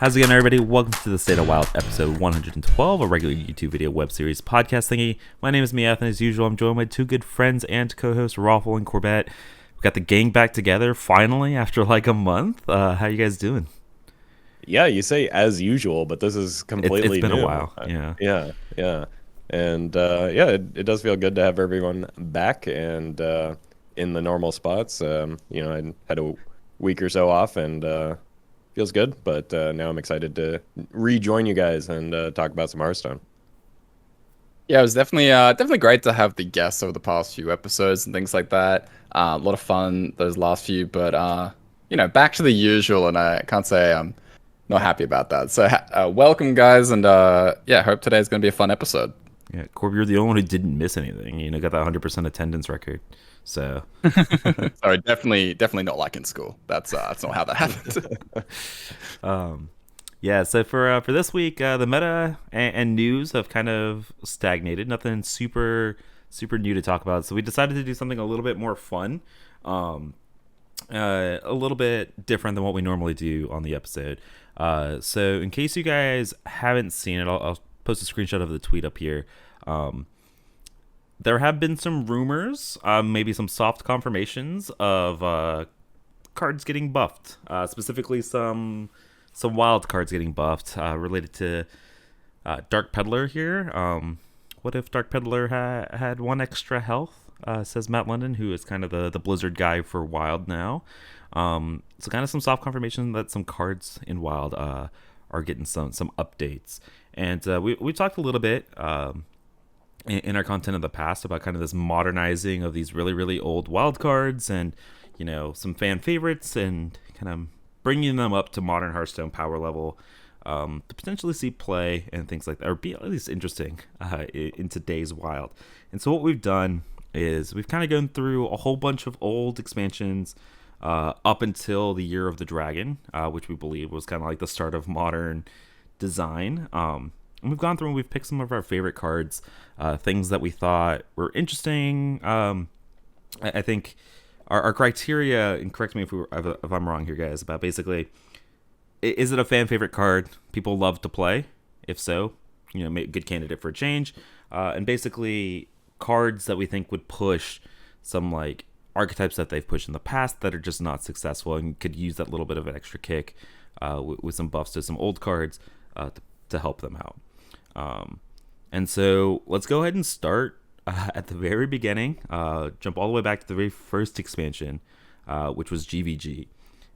How's it going, everybody? Welcome to the State of Wild, episode 112, a regular YouTube video web series podcast thingy. My name is Meath, and as usual, I'm joined by two good friends and co-hosts, Roffle and Corbett. We've got the gang back together, finally, after like a month. How you guys doing? Yeah, you say as usual, but this is completely It's been new. a while, yeah. Yeah. And it does feel good to have everyone back and in the normal spots. I had a week or so off and feels good, but now I'm excited to rejoin you guys and talk about some Hearthstone. Yeah, it was definitely great to have the guests over the past few episodes and things like that. A lot of fun those last few, but back to the usual, and I can't say I'm not happy about that. So welcome, guys, and hope today's gonna be a fun episode. Yeah, Corby, you're the only one who didn't miss anything. Got that 100% attendance record. So, sorry, definitely not like in school. That's not how that happened. Yeah, so for this week, the meta and news have kind of stagnated. Nothing super new to talk about. So we decided to do something a little bit more fun, a little bit different than what we normally do on the episode. So in case you guys haven't seen it, I'll post a screenshot of the tweet up here. There have been some rumors, maybe some soft confirmations of cards getting buffed, specifically some wild cards getting buffed related to Dark Peddler here. What if Dark Peddler had one extra health, says Matt London, who is kind of the Blizzard guy for Wild now. So kind of some soft confirmation that some cards in Wild are getting some updates. And we talked a little bit in our content of the past about kind of this modernizing of these really, really old Wild cards and, some fan favorites and kind of bringing them up to modern Hearthstone power level to potentially see play and things like that, or be at least interesting in today's Wild. And so what we've done is we've kind of gone through a whole bunch of old expansions up until the Year of the Dragon, which we believe was kind of like the start of modern design. And we've gone through and we've picked some of our favorite cards, things that we thought were interesting. I think our criteria, and correct me if I'm wrong here, guys, about basically, is it a fan favorite card people love to play? If so, good candidate for a change. And basically, cards that we think would push some like archetypes that they've pushed in the past that are just not successful and could use that little bit of an extra kick with some buffs to some old cards to help them out. And so let's go ahead and start at the very beginning, jump all the way back to the very first expansion, which was GVG.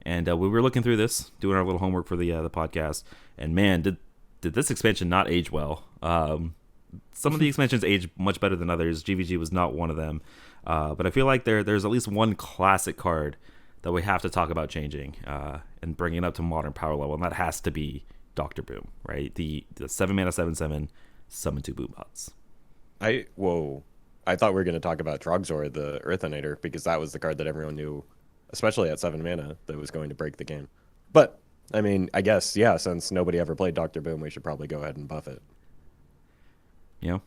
And we were looking through this, doing our little homework for the podcast, and man, did this expansion not age well. Some of the expansions age much better than others. GVG was not one of them. But I feel like there's at least one classic card that we have to talk about changing and bringing up to modern power level, and that has to be Dr. Boom, right? The 7-mana 7/7 summon 2 boom bots. I thought we were going to talk about Trogzor, the Earthinator, because that was the card that everyone knew, especially at 7 mana, that was going to break the game. But, I mean, I guess, yeah, since nobody ever played Dr. Boom, we should probably go ahead and buff it. Yeah.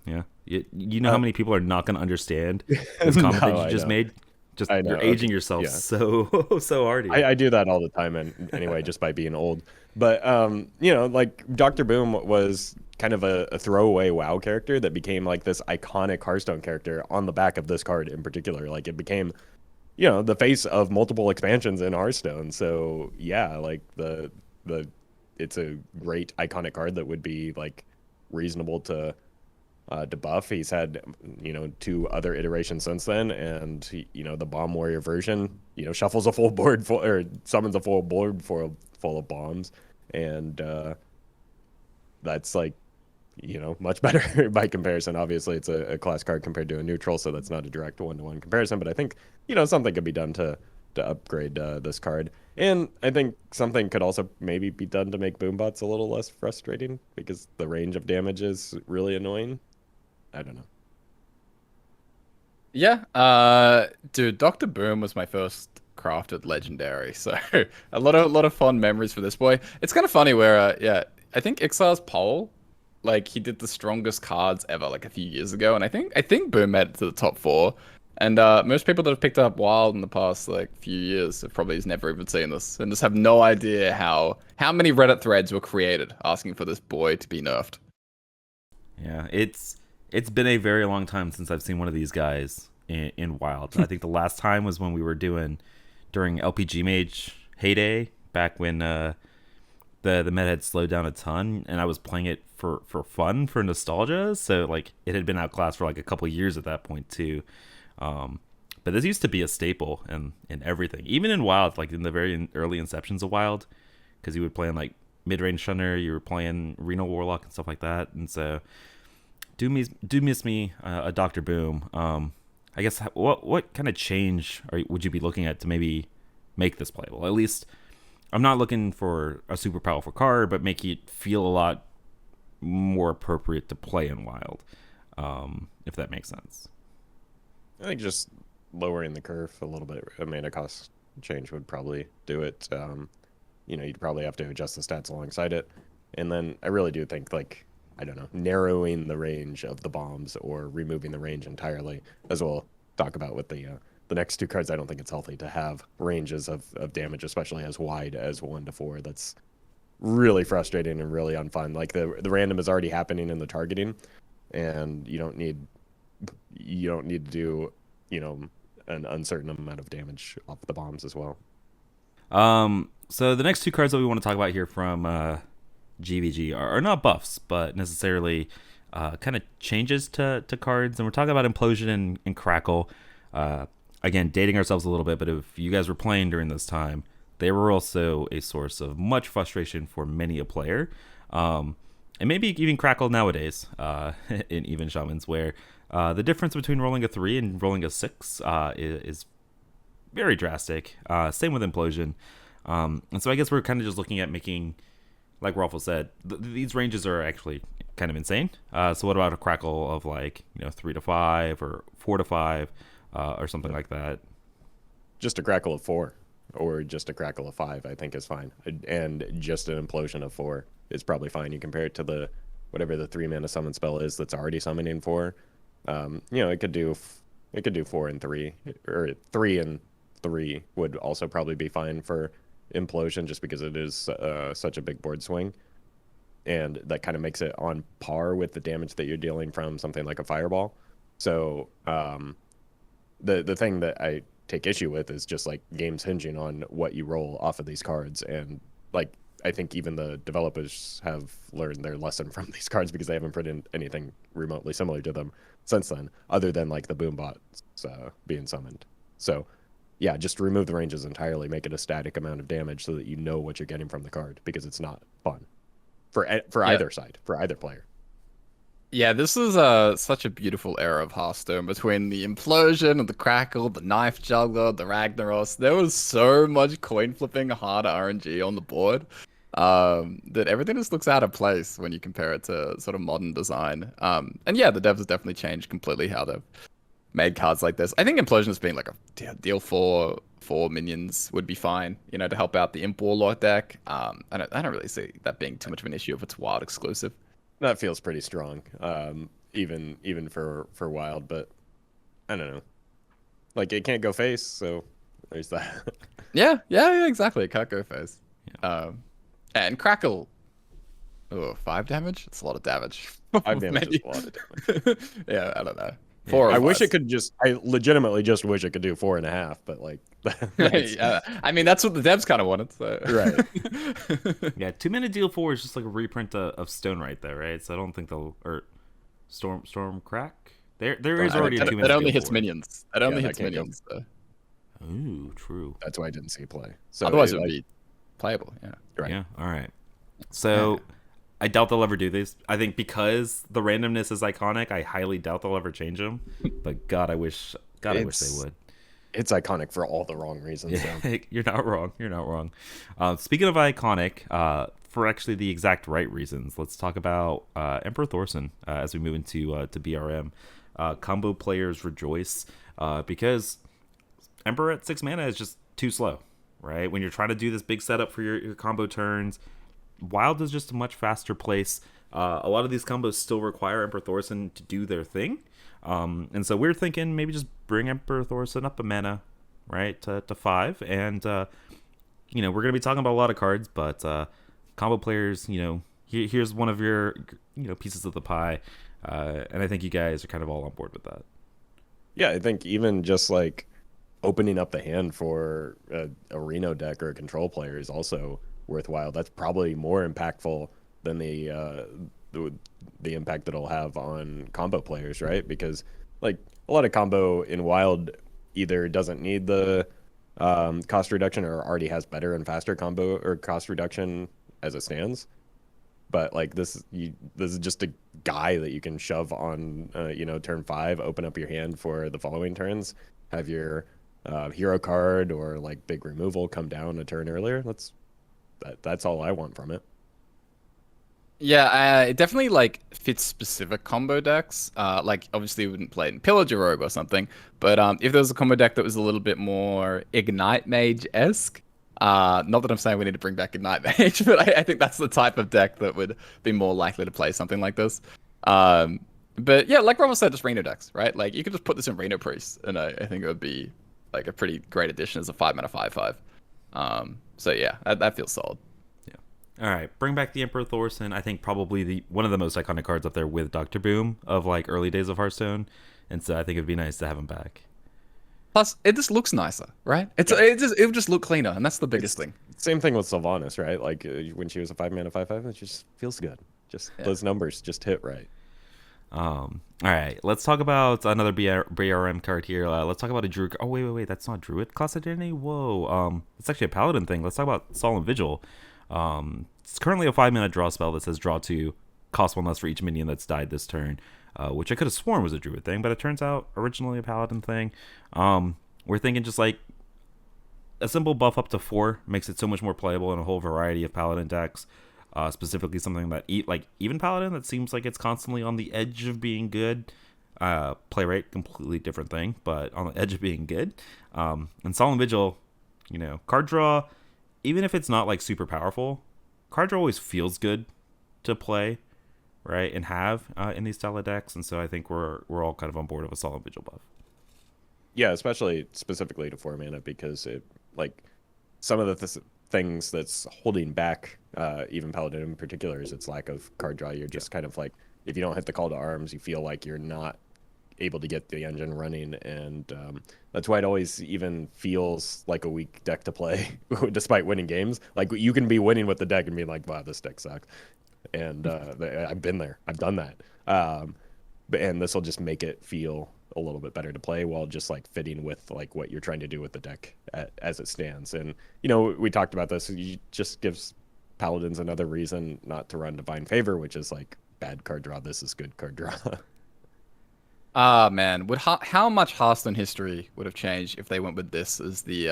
You know how many people are not going to understand this comment that you just made? Just you're aging yourself so hard. I do that all the time, and anyway, just by being old. But like Dr. Boom was kind of a throwaway WoW character that became like this iconic Hearthstone character on the back of this card in particular. Like it became, the face of multiple expansions in Hearthstone. So yeah, like the it's a great iconic card that would be like reasonable to buff. He's had 2 other iterations since then, and the Bomb Warrior version shuffles a full board or summons a full board full of bombs, and that's like much better by comparison. Obviously it's a class card compared to a neutral, so that's not a direct one-to-one comparison, but I think something could be done to upgrade this card. And I think something could also maybe be done to make Boombots a little less frustrating, because the range of damage is really annoying. I don't know. Yeah, dude, Dr. Boom was my first crafted legendary, so a lot of fond memories for this boy. It's kind of funny where I think Ixar's poll, like he did the strongest cards ever like a few years ago, and I think Boom made it to the top 4. And most people that have picked up Wild in the past like few years have probably never even seen this and just have no idea how many Reddit threads were created asking for this boy to be nerfed. Yeah, it's been a very long time since I've seen one of these guys in Wild. I think the last time was when we were during LPG Mage heyday, back when the meta had slowed down a ton, and I was playing it for fun, for nostalgia. So like it had been outclassed for like a couple years at that point too. But this used to be a staple in everything, even in Wild, like in the very early inceptions of Wild, because you would play in like mid-range Shunner, you were playing Renal Warlock and stuff like that, and so do miss me a Doctor Boom. I guess what kind of change would you be looking at to maybe make this playable? At least I'm not looking for a super powerful card, but make it feel a lot more appropriate to play in Wild, if that makes sense. I think just lowering the curve a little bit, a mana cost change would probably do it. You'd probably have to adjust the stats alongside it. And then I really do think, like, I don't know, narrowing the range of the bombs or removing the range entirely, as we'll talk about with the next two cards. I don't think it's healthy to have ranges of damage, especially as wide as 1 to 4. That's really frustrating and really unfun. Like, the random is already happening in the targeting, and you don't need to do, an uncertain amount of damage off the bombs as well. So the next two cards that we want to talk about here from GVG are not buffs, but necessarily kind of changes to cards. And we're talking about Implosion and Crackle. Again, dating ourselves a little bit, but if you guys were playing during this time, they were also a source of much frustration for many a player. And maybe even Crackle nowadays in even Shamans, where the difference between rolling a 3 and rolling a 6 is very drastic. Same with Implosion. And so I guess we're kind of just looking at making, like Roffle said, these ranges are actually kind of insane. So what about a Crackle of 3 to 5 or 4 to 5 or something like that? Just a Crackle of 4 or just a Crackle of 5, I think is fine. And just an Implosion of 4 is probably fine. You compare it to whatever the 3 mana summon spell is that's already summoning 4. It could do 4 and 3, or 3 and 3 would also probably be fine for Implosion, just because it is such a big board swing, and that kind of makes it on par with the damage that you're dealing from something like a Fireball. So the thing that I take issue with is just like games hinging on what you roll off of these cards, and like I think even the developers have learned their lesson from these cards, because they haven't put in anything remotely similar to them since then, other than like the boom bots being summoned. So yeah, just remove the ranges entirely, make it a static amount of damage so that you know what you're getting from the card, because it's not fun for either side, for either player. Yeah, this is such a beautiful era of Hearthstone, between the Implosion and the Crackle, the Knife Juggler, the Ragnaros. There was so much coin flipping, hard RNG on the board that everything just looks out of place when you compare it to sort of modern design. And yeah, the devs have definitely changed completely how they've made cards like this. I think Implosion has been like a deal for minions would be fine, to help out the Imp Warlock deck. I don't really see that being too much of an issue if it's Wild exclusive. That feels pretty strong, even for Wild, but I don't know. Like, it can't go face, so there's that. Yeah, exactly. It can't go face. Yeah. And Crackle. Oh, 5 damage? It's a lot of damage. 5 damage is a lot of damage. Yeah, I don't know. Yeah. I wish it could I legitimately just wish it could do 4.5, but like, yeah, I mean, that's what the devs kind of wanted. So. Right. Yeah, 2 mana deal 4 is just like a reprint of Stone right there, right? So I don't think or Storm Crack. There is already a 2 mana. It only deal hits 4. minions. It only hits minions. So. Ooh, true. That's why I didn't see play. So otherwise, it would be playable. Yeah. Right. Yeah. All right. So. Yeah. I doubt they'll ever do this. I think because the randomness is iconic, I highly doubt they'll ever change them. But God, I wish they would. It's iconic for all the wrong reasons. Yeah, so. You're not wrong. Speaking of iconic, for actually the exact right reasons, let's talk about Emperor Thorson as we move into to BRM. Combo players rejoice because Emperor at 6 mana is just too slow, right? When you're trying to do this big setup for your combo turns, Wild is just a much faster place. A lot of these combos still require Emperor Thorson to do their thing. And so we're thinking maybe just bring Emperor Thorson up a mana, right, to 5. And, we're going to be talking about a lot of cards, but combo players, here's one of your, pieces of the pie. And I think you guys are kind of all on board with that. Yeah, I think even just like opening up the hand for a Reno deck or a control player is also worthwhile. That's probably more impactful than the impact that it'll have on combo players, right? Because like a lot of combo in Wild either doesn't need the cost reduction or already has better and faster combo or cost reduction as it stands. But like this is just a guy that you can shove on, turn 5, open up your hand for the following turns, have your hero card or like big removal come down a turn earlier. That's all I want from it. Yeah, it definitely like fits specific combo decks. Like obviously we wouldn't play it in Pillager Rogue or something, but if there was a combo deck that was a little bit more Ignite Mage-esque, not that I'm saying we need to bring back Ignite Mage, but I think that's the type of deck that would be more likely to play something like this. But yeah, like Roffle said, just Reno decks, right? Like you could just put this in Reno Priest, and I think it would be like a pretty great addition as a 5-mana 5/5. So yeah, that feels solid. All right, bring back the Emperor Thorson. I think probably one of the most iconic cards up there with Dr. Boom of like early days of Hearthstone, and so I think it'd be nice to have him back. Plus, it just looks nicer, right? It would just look cleaner, and that's the biggest thing. Same thing with Sylvanas, right? Like when she was a 5-mana 5/5, it just feels good. Just those numbers just hit right. All right, let's talk about another BRM card here. Let's talk about a Druid. Oh wait, that's not Druid class identity. Whoa, it's actually a Paladin thing. Let's talk about Solemn Vigil. It's currently a 5-mana draw spell that says draw 2, cost 1 less for each minion that's died this turn, which I could have sworn was a Druid thing, but it turns out originally a Paladin thing. We're thinking just like a simple buff up to 4 makes it so much more playable in a whole variety of Paladin decks. Specifically something that even Paladin that seems like it's constantly on the edge of being good. Play rate, completely different thing, but on the edge of being good. And Solemn Vigil, card draw, even if it's not like super powerful, card draw always feels good to play, right, and have in these style of decks. And so I think we're all kind of on board with a Solemn Vigil buff. Yeah, especially specifically to 4 mana, because it like some of the things that's holding back even Paladin in particular is its lack of card draw. You're just kind of like, if you don't hit the call to arms, you feel like you're not able to get the engine running, and that's why it always even feels like a weak deck to play despite winning games. Like you can be winning with the deck and being like, wow, this deck sucks, and I've been there, I've done that, and this will just make it feel a little bit better to play while just like fitting with like what you're trying to do with the deck as it stands. And we talked about this, it just gives Paladins another reason not to run Divine Favor, which is like bad card draw, this is good card draw. Man, how much Hearthstone history would have changed if they went with this as the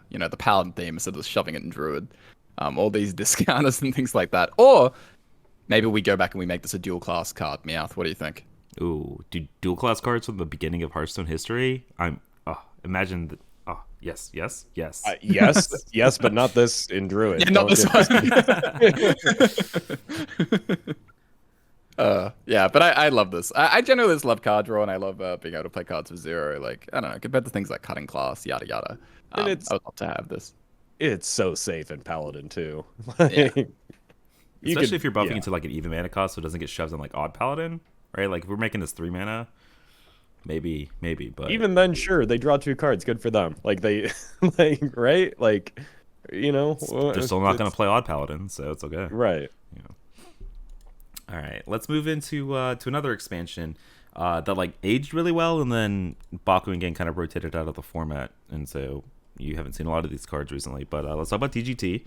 the Paladin theme instead of shoving it in Druid? All these discounters and things like that. Or maybe we go back and we make this a dual class card. Meowth, what do you think? Ooh, dual class cards from the beginning of Hearthstone history. Imagine that. Oh, yes. Yes, but not this in Druid. Yeah, not this one. Yeah, but I love this. I generally just love card draw, and I love being able to play cards for 0. Like, I don't know, compared to things like cutting class, yada yada. I would love to have this. It's so safe in Paladin too. Especially if you're buffing into like an even mana cost, so it doesn't get shoved in like odd Paladin, right? Like if we're making this 3 mana, maybe, but even then, sure, they draw 2 cards, good for them. Like they, right? Like, they're still not going to play odd Paladin, so it's okay, right? All right, let's move into to another expansion that like aged really well, and then Baku and Gang kind of rotated out of the format, and so you haven't seen a lot of these cards recently. But let's talk about TGT.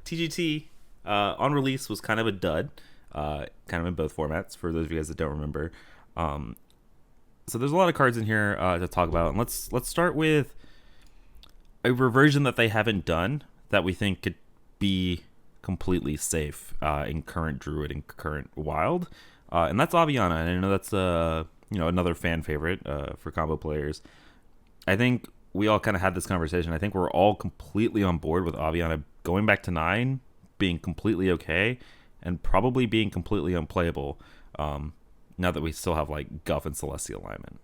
TGT on release was kind of a dud, kind of in both formats. For those of you guys that don't remember, so there's a lot of cards in here to talk about, and let's start with a reversion that they haven't done that we think could be completely safe in current Druid and current Wild, and that's Aviana. And I know that's another fan favorite for combo players. I think we all kind of had this conversation. I think we're all completely on board with Aviana going back to 9, being completely okay, and probably being completely unplayable. now that we still have like Guff and Celestial alignment.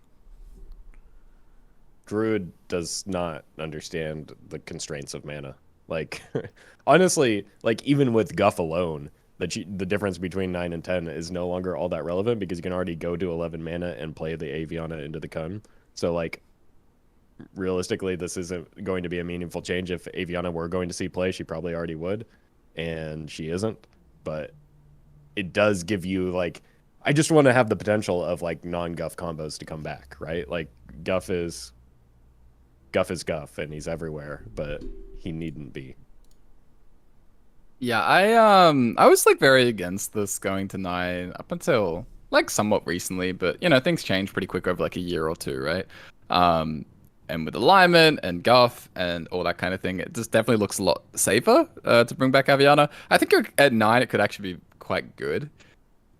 Druid does not understand the constraints of mana. Like, honestly, like even with Guff alone, the difference between 9 and 10 is no longer all that relevant because you can already go to 11 mana and play the Aviana into the Kun. So like, realistically, this isn't going to be a meaningful change. If Aviana were going to see play, she probably already would, and she isn't. But it does give you like, I just want to have the potential of like non-Guff combos to come back, right? Like Guff is Guff, and he's everywhere, but he needn't be. Yeah, I was like very against this going to 9 up until like somewhat recently, but you know, things change pretty quick over like a year or two, right? And with alignment and Guff and all that kind of thing, it just definitely looks a lot safer to bring back Aviana. I think at 9 it could actually be quite good.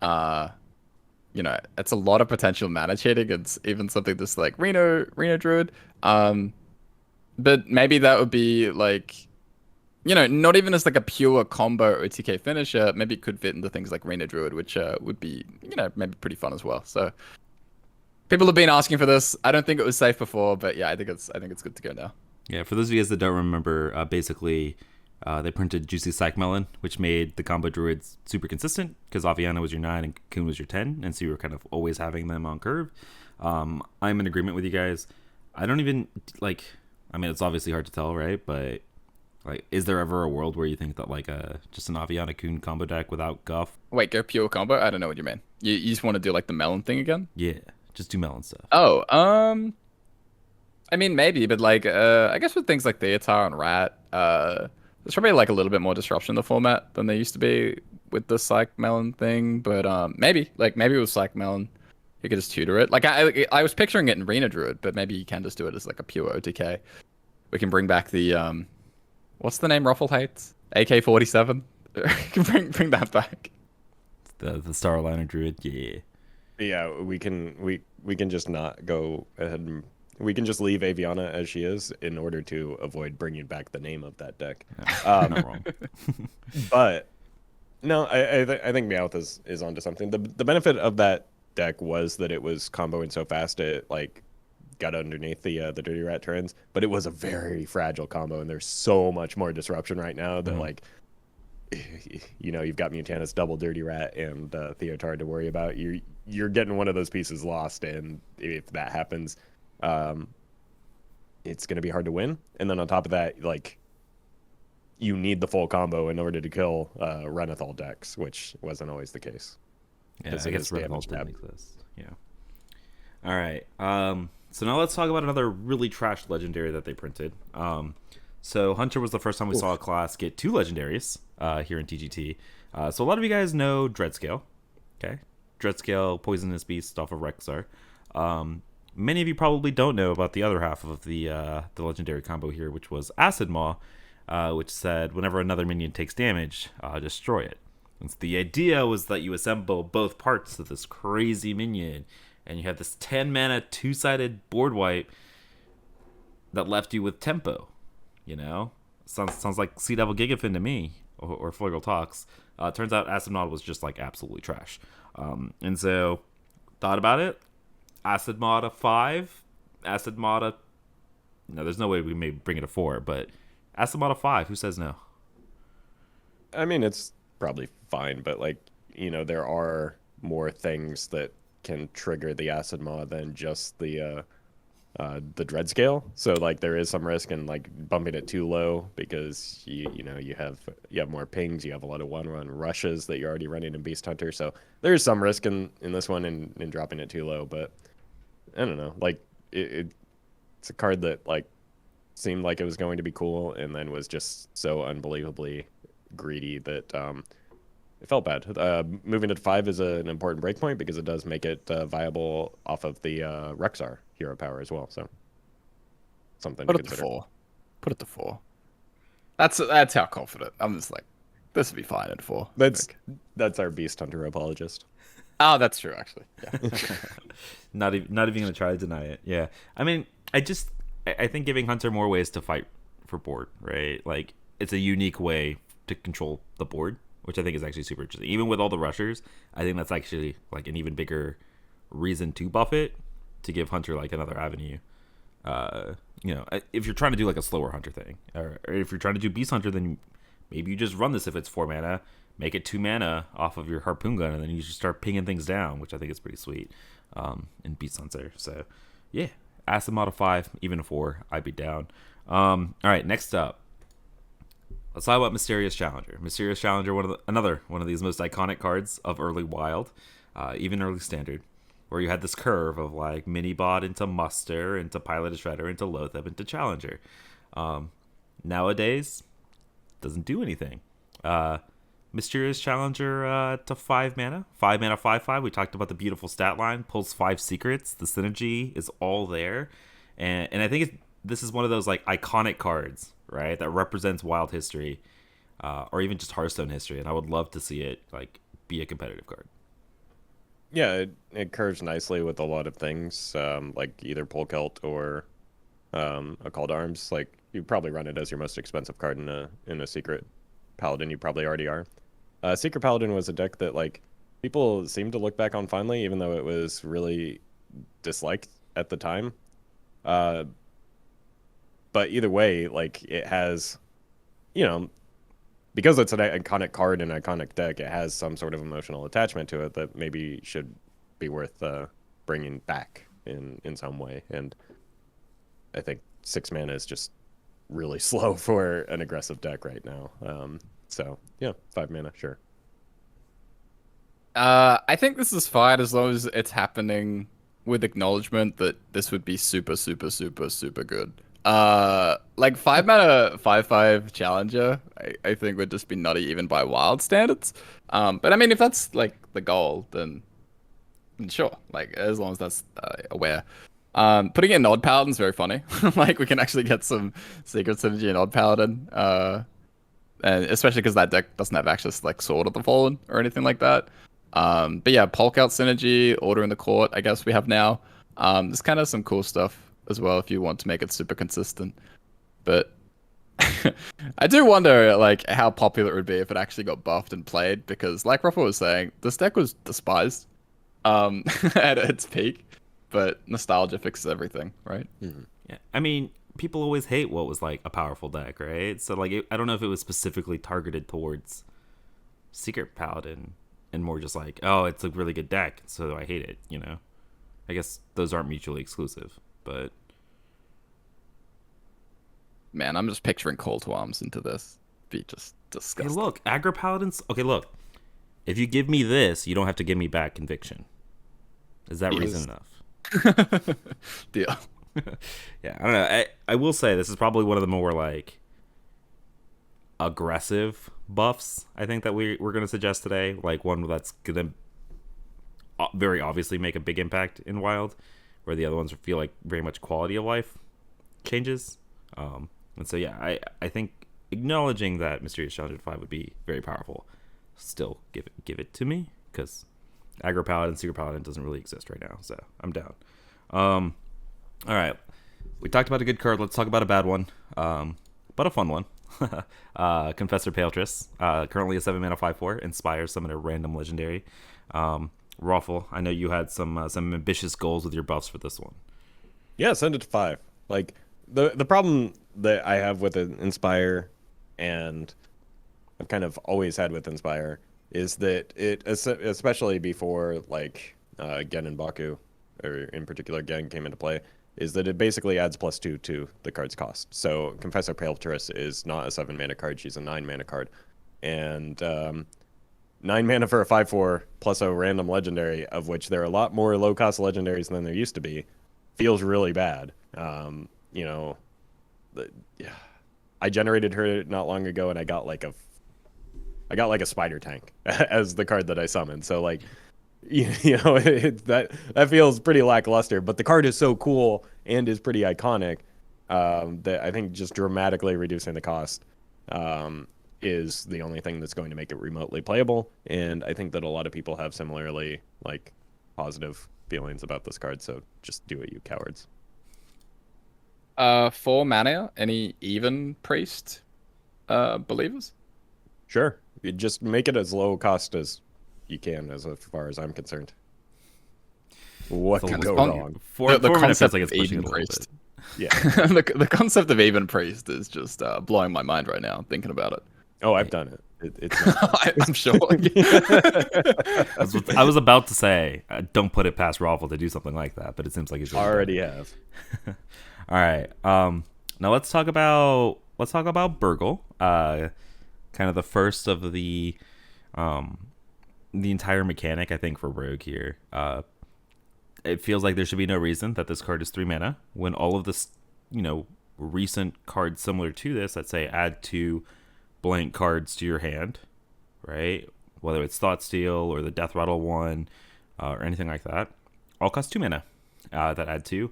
You know, it's a lot of potential mana cheating. It's even something just like Reno Druid. But maybe that would be like, you know, not even as like a pure combo OTK finisher. Maybe it could fit into things like Reno Druid, which would be, you know, maybe pretty fun as well. So people have been asking for this. I don't think it was safe before, but yeah, I think it's good to go now. Yeah, for those of you guys that don't remember, basically they printed Juicy Psych Melon, which made the combo druids super consistent because Aviana was your 9 and Kun was your 10, and so you were kind of always having them on curve. I'm in agreement with you guys. I don't even like. I mean, it's obviously hard to tell, right? But like, is there ever a world where you think that like just an Aviana Kun combo deck without Guff? Wait, go pure combo? I don't know what you mean. You just want to do like the melon thing again? Yeah, just do melon stuff. Oh, I mean maybe, but like I guess with things like Theatar and Rat, there's probably like a little bit more disruption in the format than there used to be with the Psych Melon thing. But maybe with Psych Melon, you could just tutor it. Like I was picturing it in Rena Druid, but maybe you can just do it as like a pure OTK. We can bring back the what's the name Roffle hates? AK-47. bring that back. The Starliner Druid, yeah. Yeah, we can just not go ahead and we can just leave Aviana as she is in order to avoid bringing back the name of that deck. Yeah, not wrong. But no, I think Meowth is onto something. The benefit of that deck was that it was comboing so fast it like got underneath the Dirty Rat turns, but it was a very fragile combo, and there's so much more disruption right now that like, you know, you've got Mutanus double Dirty Rat and Theotard to worry about. You're getting one of those pieces lost, and if that happens, it's going to be hard to win. And then on top of that, like, you need the full combo in order to kill Renethal decks, which wasn't always the case. Yeah, I guess Renethal didn't exist. Yeah. All right. So now let's talk about another really trash legendary that they printed. So Hunter was the first time we saw a class get 2 legendaries here in TGT. So a lot of you guys know Dreadscale. Okay. Dreadscale, Poisonous Beast off of Rexar. Many of you probably don't know about the other half of the legendary combo here, which was Acid Maw, which said whenever another minion takes damage, destroy it. And so the idea was that you assemble both parts of this crazy minion, and you had this 10 mana 2-sided board wipe that left you with tempo. You know, sounds like Sea Devil Gigafin to me, or Foigle Talks. Turns out Acid Mod was just like absolutely trash. And so thought about it. Acid Mod a 5, Acid Mod a... No, there's no way we may bring it a 4, but Acid Mod a 5, who says no? I mean, it's probably fine, but like, you know, there are more things that can trigger the Acid Maw than just the Dreadscale. So like there is some risk in like bumping it too low because you know you have more pings, you have a lot of 1-run rushes that you're already running in Beast Hunter. So there's some risk in this one in dropping it too low, but I don't know. Like it's a card that like seemed like it was going to be cool and then was just so unbelievably greedy that it felt bad. Moving it to 5 is an important breakpoint because it does make it viable off of the Rexar hero power as well. So something to consider. Put it to 4. That's how confident. I'm just like, this would be fine at 4. That's our Beast Hunter apologist. Oh, that's true, actually. Yeah. Not even gonna try to deny it. Yeah, I mean, I think giving Hunter more ways to fight for board, right? Like it's a unique way to control the board. which I think is actually super interesting. Even with all the rushers, I think that's actually like an even bigger reason to buff it, to give Hunter like another avenue. If you're trying to do like a slower Hunter thing, or if you're trying to do Beast Hunter, then maybe you just run this if it's 4 mana, make it 2 mana off of your Harpoon Gun, and then you just start pinging things down, which I think is pretty sweet in Beast Hunter. So, yeah, Acid Mod of 5, even a 4, I'd be down. All right, next up. Let's talk about Mysterious Challenger. Mysterious Challenger, another one of these most iconic cards of early Wild, even early Standard, where you had this curve of like mini bot into muster, into pilot shredder, into Loatheb, into Challenger. Nowadays, doesn't do anything. Mysterious Challenger to 5 mana. 5 mana, 5/5. We talked about the beautiful stat line. Pulls 5 secrets. The synergy is all there. And I think this is one of those like iconic cards, right? That represents Wild history, or even just Hearthstone history. And I would love to see it like be a competitive card. Yeah, it curves nicely with a lot of things, like either Polkelt or a Call to Arms. Like you probably run it as your most expensive card in a Secret Paladin. You probably already are. Secret Paladin was a deck that like people seem to look back on fondly, even though it was really disliked at the time. But either way, like it has, you know, because it's an iconic card and iconic deck, it has some sort of emotional attachment to it that maybe should be worth bringing back in some way. And I think 6 mana is just really slow for an aggressive deck right now. So yeah, 5 mana, sure. I think this is fine as long as it's happening with acknowledgement that this would be super, super, super, super good. Like 5 mana 5/5 challenger, I think would just be nutty even by Wild standards. But I mean, if that's like the goal, then sure. Like as long as that's aware. Putting in Odd Paladin's very funny. Like we can actually get some secret synergy in Odd Paladin. And especially because that deck doesn't have access to like Sword of the Fallen or anything like that. But yeah, Polk out synergy, Order in the Court, I guess we have now. There's kind of some cool stuff as well if you want to make it super consistent. But I do wonder like how popular it would be if it actually got buffed and played, because like Roffle was saying, this deck was despised at its peak, but nostalgia fixes everything, right? Mm-hmm. Yeah, I mean, people always hate what was like a powerful deck, right? So like, I don't know if it was specifically targeted towards Secret Paladin and more just like, oh, it's a really good deck, so I hate it. You know, I guess those aren't mutually exclusive, but Man, I'm just picturing Call to Arms into this. Be just hey, disgusting. look, aggro paladins. Okay, look, if you give me this, you don't have to give me back conviction. Is that Yes. reason enough? Deal. Yeah, I don't know. I will say this is probably one of the more like aggressive buffs I think that we're going to suggest today. Like one that's going to very obviously make a big impact in Wild, where the other ones feel like very much quality of life changes. And so yeah, I think acknowledging that Mysterious Challenger 5 would be very powerful. Still give it to me, because Aggro Paladin, Secret Paladin doesn't really exist right now, so I'm down. All right, we talked about a good card. Let's talk about a bad one, but a fun one. Confessor Paletress, currently a 7 mana 5/4, Inspire, summon a random legendary. Roffle, I know you had some ambitious goals with your buffs for this one. Yeah, send it to 5. Like the problem that I have with Inspire, and I've kind of always had with Inspire, is that it, especially before like Gen and Baku, or in particular Gen came into play, is that it basically adds +2 to the card's cost. So Confessor Paletress is not a 7 mana card; she's a 9 mana card, and 9 mana for a 5/4 plus a random legendary, of which there are a lot more low cost legendaries than there used to be, feels really bad. You know, yeah, I generated her not long ago, and I got like a spider tank as the card that I summoned. So like, that feels pretty lackluster. But the card is so cool and is pretty iconic, that I think just dramatically reducing the cost is the only thing that's going to make it remotely playable. And I think that a lot of people have similarly like positive feelings about this card. So just do it, you cowards. 4 mana, any even priest believers? Sure. You just make it as low cost as you can, as far as I'm concerned. What could go wrong? The 4 minutes feels concept like of it's pushing even it a little priest. bit. Yeah. The concept of even priest is just blowing my mind right now thinking about it. Oh, I've done it. It's not fun. I'm sure. I was about to say, don't put it past Roffle to do something like that, but it seems like he's really Already done it. have. All right. Now let's talk about Burgle. Kind of the first of the entire mechanic, I think, for Rogue here. It feels like there should be no reason that this card is 3 mana when all of this, recent cards similar to this, let's say, add 2 blank cards to your hand, right? Whether it's Thought Steal or the Death Rattle one, or anything like that, all cost 2 mana. That add 2.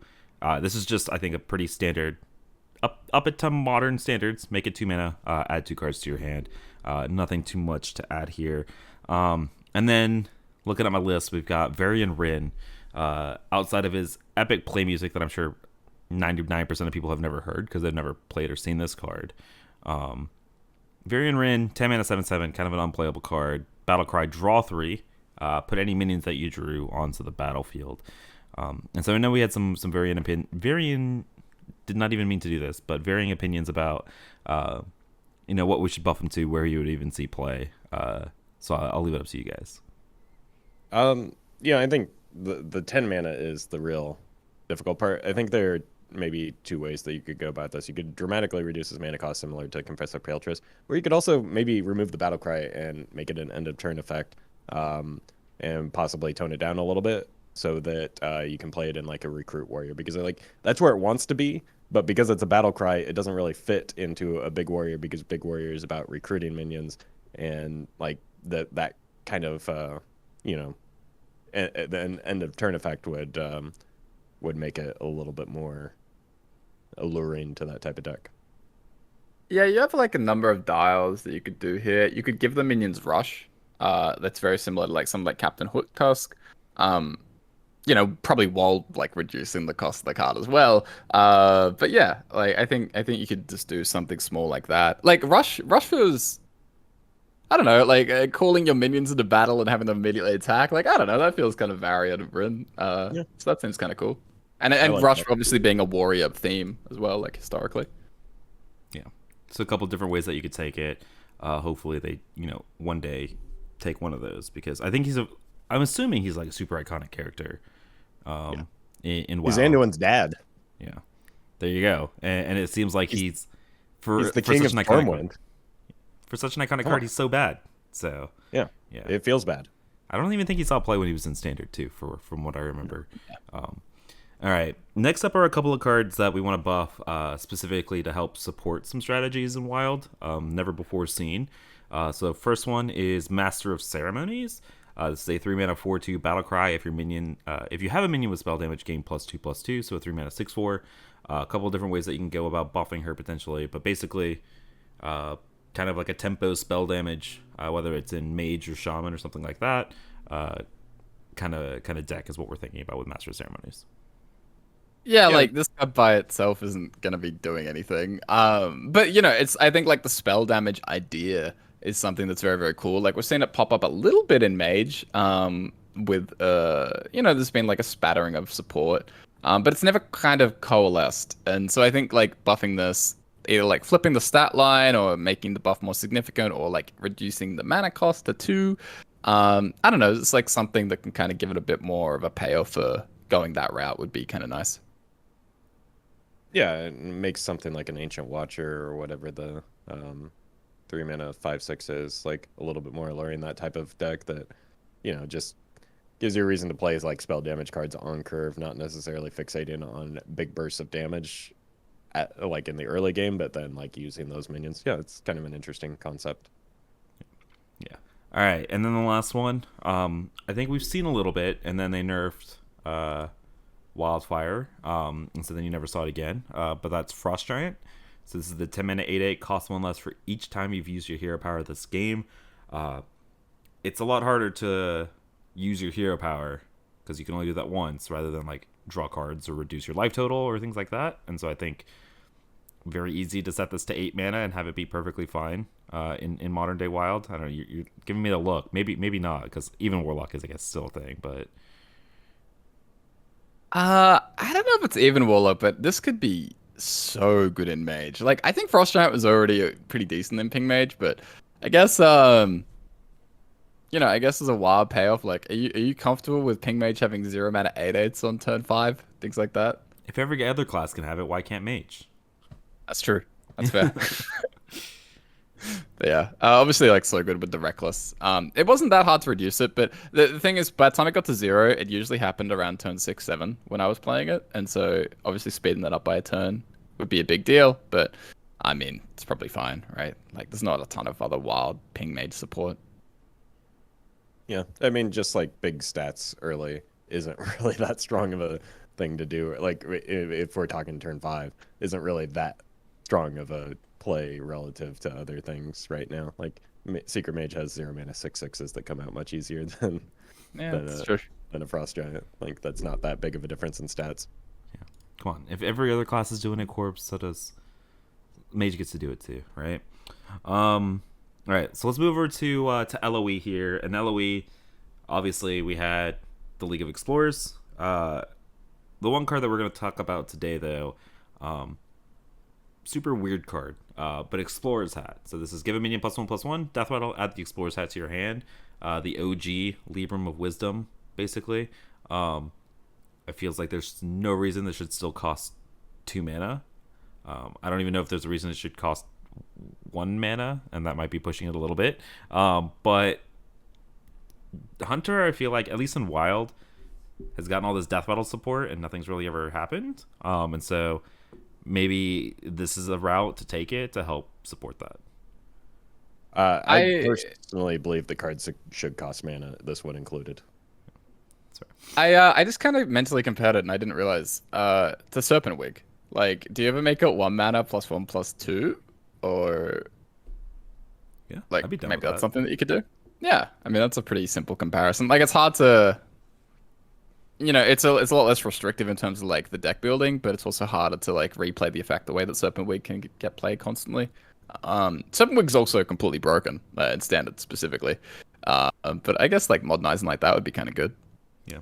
This is just, I think, a pretty standard, up it to modern standards. Make it 2 mana, add 2 cards to your hand. Nothing too much to add here. And then looking at my list, we've got Varian Rin. Outside of his epic play music that I'm sure 99% of people have never heard because they've never played or seen this card. Varian Rin, 10 mana, 7/7, kind of an unplayable card. Battle Cry, draw 3. Put any minions that you drew onto the battlefield. And so I know we had some varying, did not even mean to do this, but varying opinions about, what we should buff him to, where you would even see play. So I'll leave it up to you guys. Yeah, I think the 10 mana is the real difficult part. I think there are maybe 2 ways that you could go about this. You could dramatically reduce his mana cost similar to Confessor Paltris, or you could also maybe remove the Battle Cry and make it an end of turn effect, and possibly tone it down a little bit so that you can play it in like a recruit warrior, because that's where it wants to be, but because it's a Battle Cry, it doesn't really fit into a big warrior, because big warrior is about recruiting minions, and like that kind of the end of turn effect would make it a little bit more alluring to that type of deck. Yeah, you have like a number of dials that you could do here. You could give the minions rush. That's very similar to like something like Captain Hook Tusk. Probably while like reducing the cost of the card as well. But yeah, like I think you could just do something small like that. Like rush feels, I don't know, like calling your minions into battle and having them immediately attack. Like I don't know, that feels kind of variant of Rin. Yeah. So that seems kind of cool. And like rush that. obviously being a warrior theme as well, like historically. Yeah. So a couple different ways that you could take it. Hopefully they, one day take one of those, because I think I'm assuming he's like a super iconic character. In WoW. He's Anduin's dad. Yeah. There you go. And it seems like he's the king of Stormwind. For such an iconic card, he's so bad. So yeah, it feels bad. I don't even think he saw play when he was in Standard too, from what I remember. Yeah. All right. Next up are a couple of cards that we want to buff specifically to help support some strategies in Wild, never before seen. So first one is Master of Ceremonies. This is a 3 mana 4/2 Battle Cry. If you have a minion with spell damage, gain +2/+2. So a 3 mana 6/4. A couple of different ways that you can go about buffing her potentially, but basically, kind of like a tempo spell damage, whether it's in Mage or Shaman or something like that. Kind of deck is what we're thinking about with Master of Ceremonies. Yeah, like this card by itself isn't gonna be doing anything. But I think like the spell damage idea is something that's very, very cool. Like we're seeing it pop up a little bit in Mage, with there's been like a spattering of support. But it's never kind of coalesced. And so I think like buffing this, either like flipping the stat line or making the buff more significant, or like reducing the mana cost to 2. I don't know, it's like something that can kind of give it a bit more of a payoff for going that route would be kind of nice. Yeah, it makes something like an Ancient Watcher or whatever the 3 mana 5/6 is, like a little bit more alluring, that type of deck that, just gives you a reason to play like spell damage cards on curve, not necessarily fixating on big bursts of damage like in the early game, but then like using those minions. Yeah, it's kind of an interesting concept. Yeah. All right, and then the last one, I think we've seen a little bit, and then they nerfed Wildfire, and so then you never saw it again. But that's Frost Giant. So this is the 10 mana 8/8, cost 1 less for each time you've used your hero power this game. It's a lot harder to use your hero power because you can only do that once, rather than like draw cards or reduce your life total or things like that. And so I think very easy to set this to 8 mana and have it be perfectly fine. in modern day Wild? I don't know. You're giving me the look. Maybe not, because even Warlock is, I guess, still a thing. But I don't know if it's even Warlock, but this could be so good in Mage. Like, I think Frost Giant was already pretty decent in Ping Mage, but I guess I guess as a wild payoff, like, are you comfortable with Ping Mage having 0 mana 8/8s on turn 5, things like that? if every other class can have it, why can't Mage? That's true. That's fair. But yeah, obviously, like, so good with the Reckless. It wasn't that hard to reduce it, but the thing is, by the time it got to 0, it usually happened around turn 6, 7 when I was playing it, and so obviously speeding that up by a turn would be a big deal. But I mean, it's probably fine, right? Like, there's not a ton of other wild Ping Mage support. Yeah, I mean, just like big stats early isn't really that strong of a thing to do. Like, if we're talking turn 5, isn't really that strong of a play relative to other things right now. Like, Secret Mage has 0 mana 6/6s that come out much easier than Yeah, than that's a, true. than a Frost Giant. Like, that's not that big of a difference in stats. Yeah, come on. If every other class is doing it, Corpse, so does Mage gets to do it too, right? All right, so let's move over to LOE here. And LOE, obviously, we had the League of Explorers. The one card that we're going to talk about today, though, super weird card, but Explorer's Hat. So this is give a minion +1/+1, death rattle, add the Explorer's Hat to your hand. The OG Libram of Wisdom, basically. It feels like there's no reason this should still cost 2 mana. I don't even know if there's a reason it should cost 1 mana, and that might be pushing it a little bit. But Hunter, I feel like, at least in Wild, has gotten all this death battle support, and nothing's really ever happened. And so maybe this is a route to take it to help support that. I personally believe the cards should cost mana, this one included. I just kind of mentally compared it, and I didn't realize to Serpent Wig. Like, do you ever make it 1 mana +1/+2, or Yeah, like I'd be down maybe with that's that. something that you could do? Yeah, I mean, that's a pretty simple comparison. Like, it's hard to, it's a lot less restrictive in terms of like the deck building, but it's also harder to like replay the effect the way that Serpent Wig can get played constantly. Serpent Wig's also completely broken in Standard specifically, but I guess like modernizing like that would be kind of good. Yeah.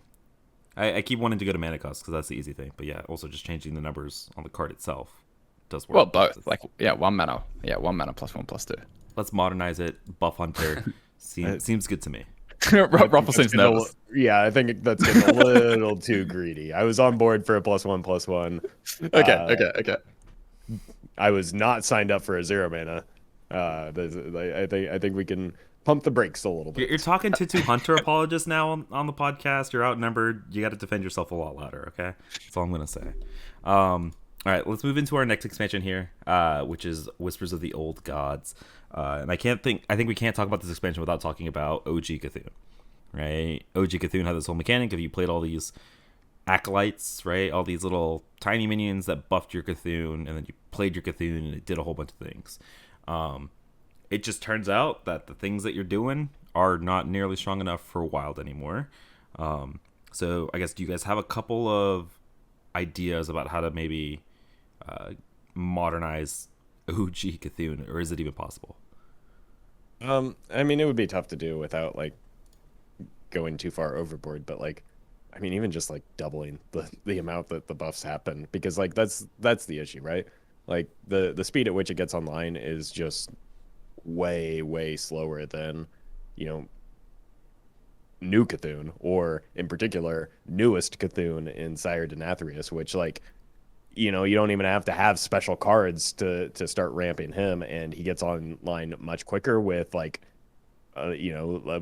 I keep wanting to go to mana cost because that's the easy thing. But yeah, also just changing the numbers on the card itself does work. Well, both. Like, yeah, 1 mana. Yeah, 1 mana +1/+2. Let's modernize it. Buff Hunter. Seems good to me. Ruffle seems nervous. Yeah, I think that's getting a little too greedy. I was on board for a +1/+1. Okay. I was not signed up for a 0 mana. I think we can pump the brakes a little bit. You're talking to 2 Hunter apologists now on the podcast. You're outnumbered. You got to defend yourself a lot louder, okay? That's all I'm going to say. All right, let's move into our next expansion here, which is Whispers of the Old Gods. And I think we can't talk about this expansion without talking about OG Cthulhu, right? OG Cthulhu had this whole mechanic of you played all these acolytes, right? All these little tiny minions that buffed your Cthulhu, and then you played your Cthulhu, and it did a whole bunch of things. It just turns out that the things that you're doing are not nearly strong enough for Wild anymore. So I guess, do you guys have a couple of ideas about how to maybe modernize OG Cthulhu, or is it even possible? I mean, it would be tough to do without like going too far overboard, but like, I mean, even just like doubling the amount that the buffs happen, because like that's the issue, right? Like the speed at which it gets online is just way slower than, new Cthulhu, or in particular newest Cthulhu in Sire Denathrius, which like, you don't even have to have special cards to start ramping him, and he gets online much quicker with like a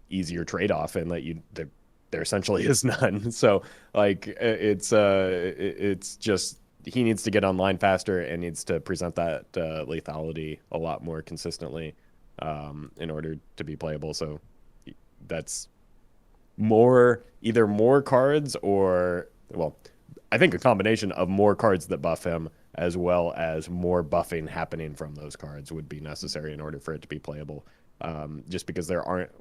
easier trade-off, and there essentially is none. So like it's just, he needs to get online faster and needs to present that lethality a lot more consistently in order to be playable. So that's either more cards, or, well, I think a combination of more cards that buff him as well as more buffing happening from those cards would be necessary in order for it to be playable. Just because there aren't,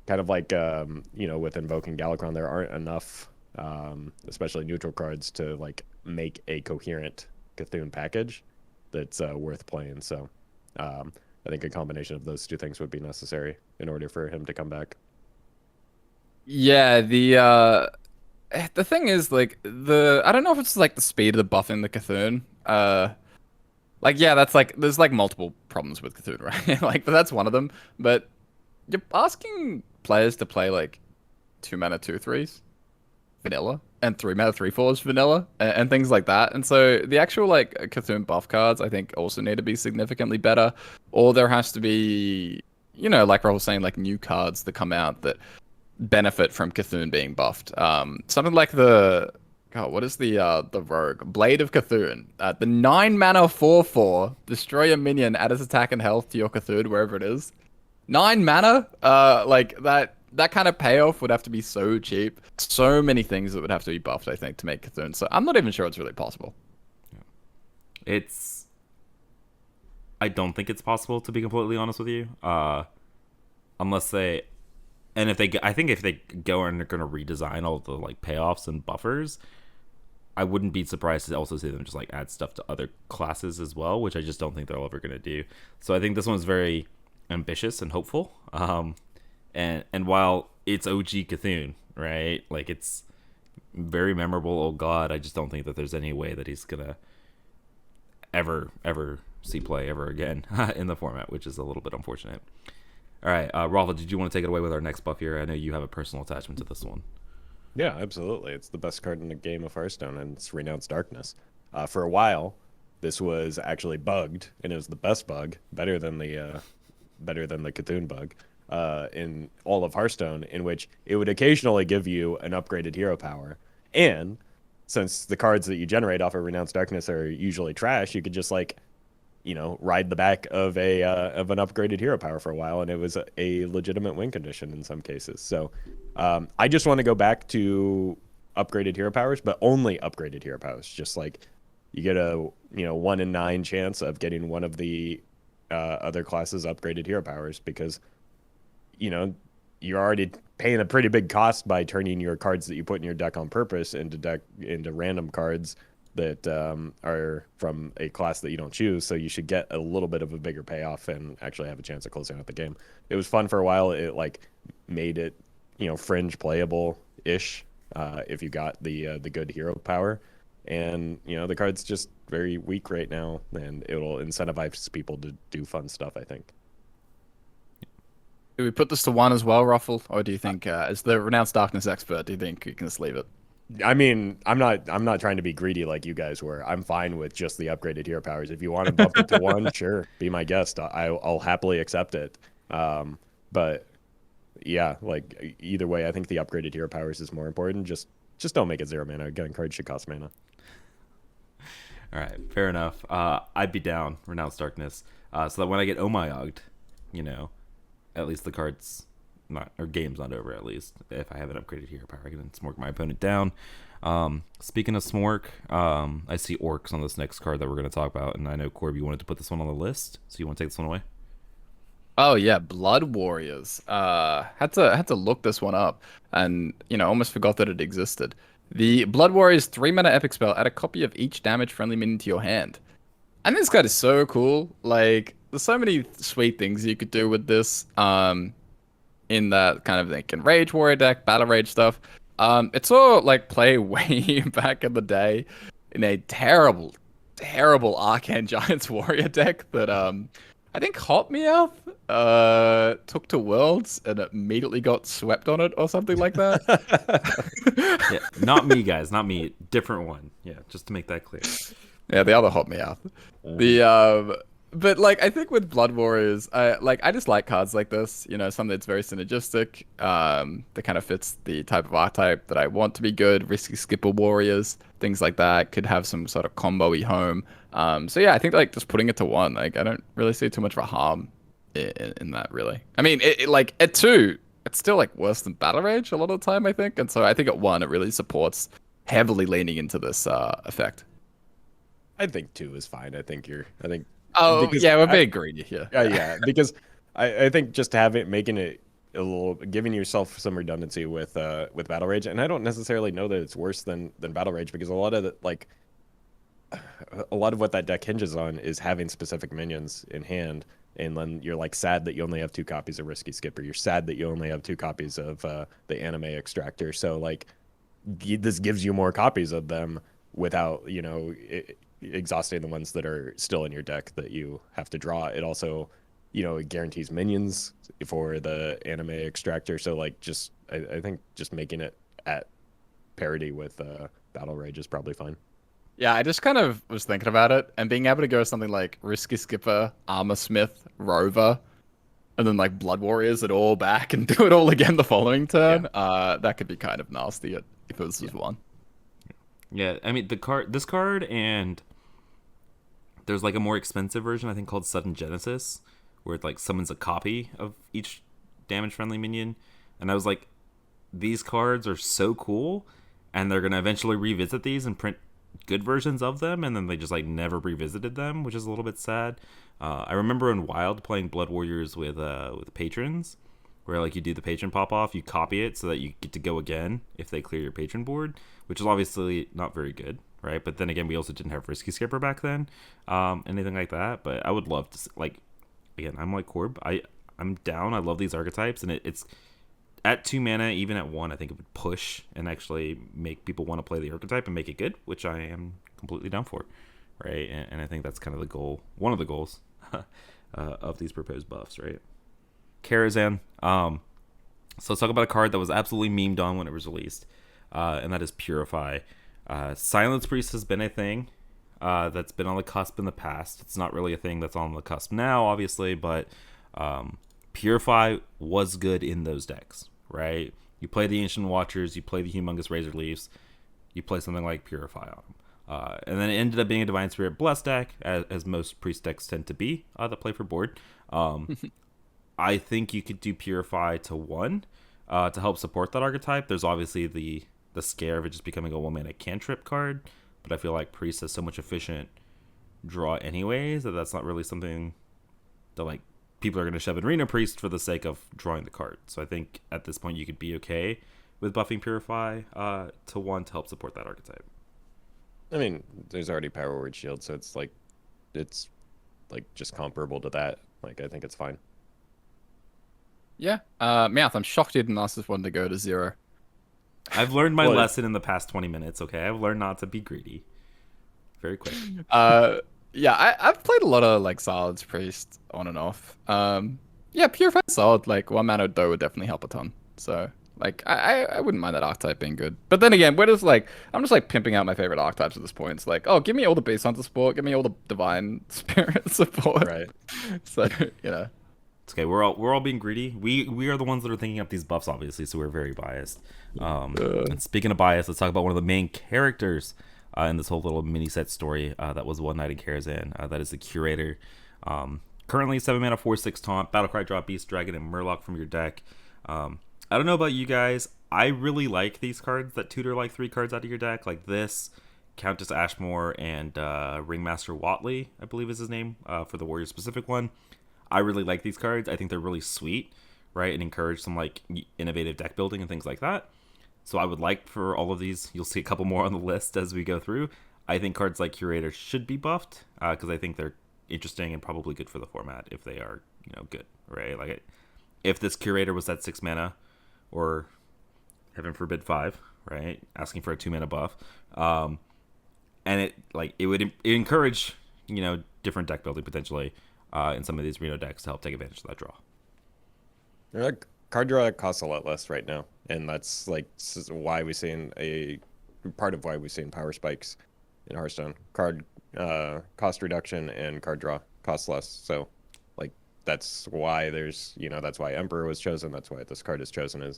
kind of like with Invoking Galakron, there aren't enough, especially neutral cards, to like make a coherent Cthulhu package that's worth playing. So I think a combination of those two things would be necessary in order for him to come back. Yeah, the thing is like I don't know if it's like the speed of the buffing the Cthulhu. Like yeah, that's like there's like multiple problems with Cthulhu, right? Like, but that's one of them. But you're asking players to play like 2 mana 2/3s vanilla and 3 mana 3/4s vanilla and things like that. And so the actual like Cthulhu buff cards I think also need to be significantly better, or there has to be, you know, like Rob was saying, like new cards that come out that benefit from Cthulhu being buffed. Something like what is the rogue Blade of Cthulhu? The 9 mana 4/4, destroy a minion, add its attack and health to your Cthulhu wherever it is. 9 mana, like that kind of payoff would have to be so cheap. So many things that would have to be buffed, I think, to make Cthulhu. So I'm not even sure it's really possible. I don't think it's possible, to be completely honest with you. Unless they, and if they, I think if they go and they're going to redesign all the like payoffs and buffers, I wouldn't be surprised to also see them just like add stuff to other classes as well, which I just don't think they're ever going to do. So I think this one's very ambitious and hopeful. And while it's OG Cthulhu, right? Like it's very memorable. Oh God, I just don't think that there's any way that he's gonna ever see play ever again in the format, which is a little bit unfortunate. All right, Roffle, did you want to take it away with our next buff here? I know you have a personal attachment to this one. Yeah, absolutely. It's the best card in the game of Hearthstone, and it's Renounced Darkness. For a while, this was actually bugged, and it was the best bug, better than the Cthulhu bug, in all of Hearthstone, in which it would occasionally give you an upgraded hero power. And since the cards that you generate off of Renounced Darkness are usually trash, you could just like, you know, ride the back of an upgraded hero power for a while, and it was a legitimate win condition in some cases. So I just want to go back to upgraded hero powers, but only upgraded hero powers. Just like you get a 1 in 9 chance of getting one of the other classes upgraded hero powers, because you're already paying a pretty big cost by turning your cards that you put in your deck on purpose into random cards that are from a class that you don't choose. So you should get a little bit of a bigger payoff and actually have a chance of closing out the game. It was fun for a while. It like made it fringe playable ish if you got the good hero power. And the card's just very weak right now, and it'll incentivize people to do fun stuff, I think. Do we put this to 1 as well, Ruffle, or do you think, as the Renounced Darkness expert, do you think you can just leave it? I mean, I'm not trying to be greedy like you guys were. I'm fine with just the upgraded hero powers. If you want to bump it to 1, sure, be my guest. I'll happily accept it. But yeah, like either way, I think the upgraded hero powers is more important. Just don't make it 0 mana. Getting cards should cost mana. All right, fair enough. I'd be down Renounced Darkness, so that when I get Omayogged, at least the card's game's not over. At least if I have an upgraded hero power, I can smork my opponent down. Speaking of smork, I see orcs on this next card that we're going to talk about, and I know Corb, you wanted to put this one on the list, so you want to take this one away? Oh yeah, Blood Warriors. Had to look this one up, and almost forgot that it existed. The Blood Warriors 3 mana epic spell. Add a copy of each damage friendly minion to your hand. And this card is so cool. Like, there's so many sweet things you could do with this. In that kind of like Rage Warrior deck, Battle Rage stuff. It's all like play way back in the day in a terrible Arcane Giants Warrior deck that I think Hot Meowth took to Worlds and immediately got swept on it or something like that. Yeah, not me, guys, not me. Different one. Yeah, just to make that clear. Yeah, the other Hot Meowth. But like I think with Blood Warriors, I just like cards like this. Something that's very synergistic. That kind of fits the type of archetype that I want to be good. Risky Skipper Warriors, things like that could have some sort of combo-y home. So yeah, I think like just putting it to 1, like I don't really see too much of a harm in that really. I mean, it like at 2, it's still like worse than Battle Rage a lot of the time, I think. And so I think at 1, it really supports heavily leaning into this effect. I think 2 is fine. I think. Oh yeah, we're being greedy here. Yeah, because I think just making it a little, giving yourself some redundancy with Battle Rage, and I don't necessarily know that it's worse than Battle Rage, because a lot of the, like a lot of what that deck hinges on is having specific minions in hand. And then you're like sad that you only have 2 copies of Risky Skipper. You're sad that you only have 2 copies of the Anime Extractor. So like this gives you more copies of them without, you know, exhausting the ones that are still in your deck that you have to draw. It also, you know, it guarantees minions for the Anime Extractor. So like just I think just making it at parity with Battle Rage is probably fine. Yeah, I just kind of was thinking about it, and being able to go something like Risky Skipper, Armor Smith, Rover, and then like Blood Warriors it all back and do it all again the following turn. That could be kind of nasty if it was just one. Yeah, I mean this card, and there's like a more expensive version I think called Sudden Genesis, where it like summons a copy of each damage friendly minion, and I was like, these cards are so cool, and they're gonna eventually revisit these and print good versions of them, and then they just like never revisited them, which is a little bit sad. I remember in Wild playing Blood Warriors with patrons, where like you do the patron pop off, you copy it so that you get to go again if they clear your patron board, which is obviously not very good, right? But then again, we also didn't have Risky Skipper back then, anything like that. But I would love to like, again, I'm like Corb, I'm down. I love these archetypes, and it's at 2 mana, even at 1, I think it would push and actually make people want to play the archetype and make it good, which I am completely down for, right? And I think that's kind of the goal, one of the goals of these proposed buffs, right? Karazhan. So let's talk about a card that was absolutely memed on when it was released, and that is Purify. Silence Priest has been a thing that's been on the cusp in the past. It's not really a thing that's on the cusp now, obviously, but Purify was good in those decks, right? You play the Ancient Watchers, you play the Humongous Razor Leafs, you play something like Purify on them. And then it ended up being a Divine Spirit Blessed deck, as most Priest decks tend to be that play for board. I think you could do Purify to 1 to help support that archetype. There's obviously the scare of it just becoming a 1-mana cantrip card, but I feel like Priest has so much efficient draw anyways that's not really something that like people are going to shove in Arena Priest for the sake of drawing the card. So I think at this point you could be okay with buffing Purify to 1 to help support that archetype. I mean, there's already Power Word Shield, so it's like just comparable to that. Like I think it's fine. Yeah, Mouth, I'm shocked you didn't ask this one to go to 0. I've learned my lesson in the past 20 minutes, okay? I've learned not to be greedy. Very quick. Yeah, I've played a lot of like Silence Priest on and off. Yeah, Purify solid, like 1 mana dough would definitely help a ton. So like I wouldn't mind that archetype being good. But then again, where does like I'm just like pimping out my favorite archetypes at this point. It's like, oh, give me all the Beast Hunter support, give me all the Divine Spirit support. Right. So, you know. It's okay. We're all being greedy. We are the ones that are thinking up these buffs, obviously, so we're very biased. And speaking of bias, let's talk about one of the main characters in this whole little mini set story that was One Night in Karazhan. That is the Curator. Currently 7 mana, 4/6 taunt, battlecry, drop Beast Dragon, and Murloc from your deck. I don't know about you guys. I really like these cards that tutor like 3 cards out of your deck, like this, Countess Ashmore, and Ringmaster Watley, I believe is his name, for the Warrior specific one. I really like these cards. I think they're really sweet, right? And encourage some like innovative deck building and things like that. So I would like for all of these, you'll see a couple more on the list as we go through. I think cards like Curator should be buffed because I think they're interesting and probably good for the format if they are, good, right? Like if this Curator was at 6 mana or heaven forbid 5, right? Asking for a 2 mana buff. And it would encourage, different deck building potentially in some of these Reno decks to help take advantage of that draw. Card draw costs a lot less right now, and that's like why we're seeing part of why we're seeing power spikes in Hearthstone. Card cost reduction and card draw costs less. So like that's why there's that's why Emperor was chosen. That's why this card is chosen.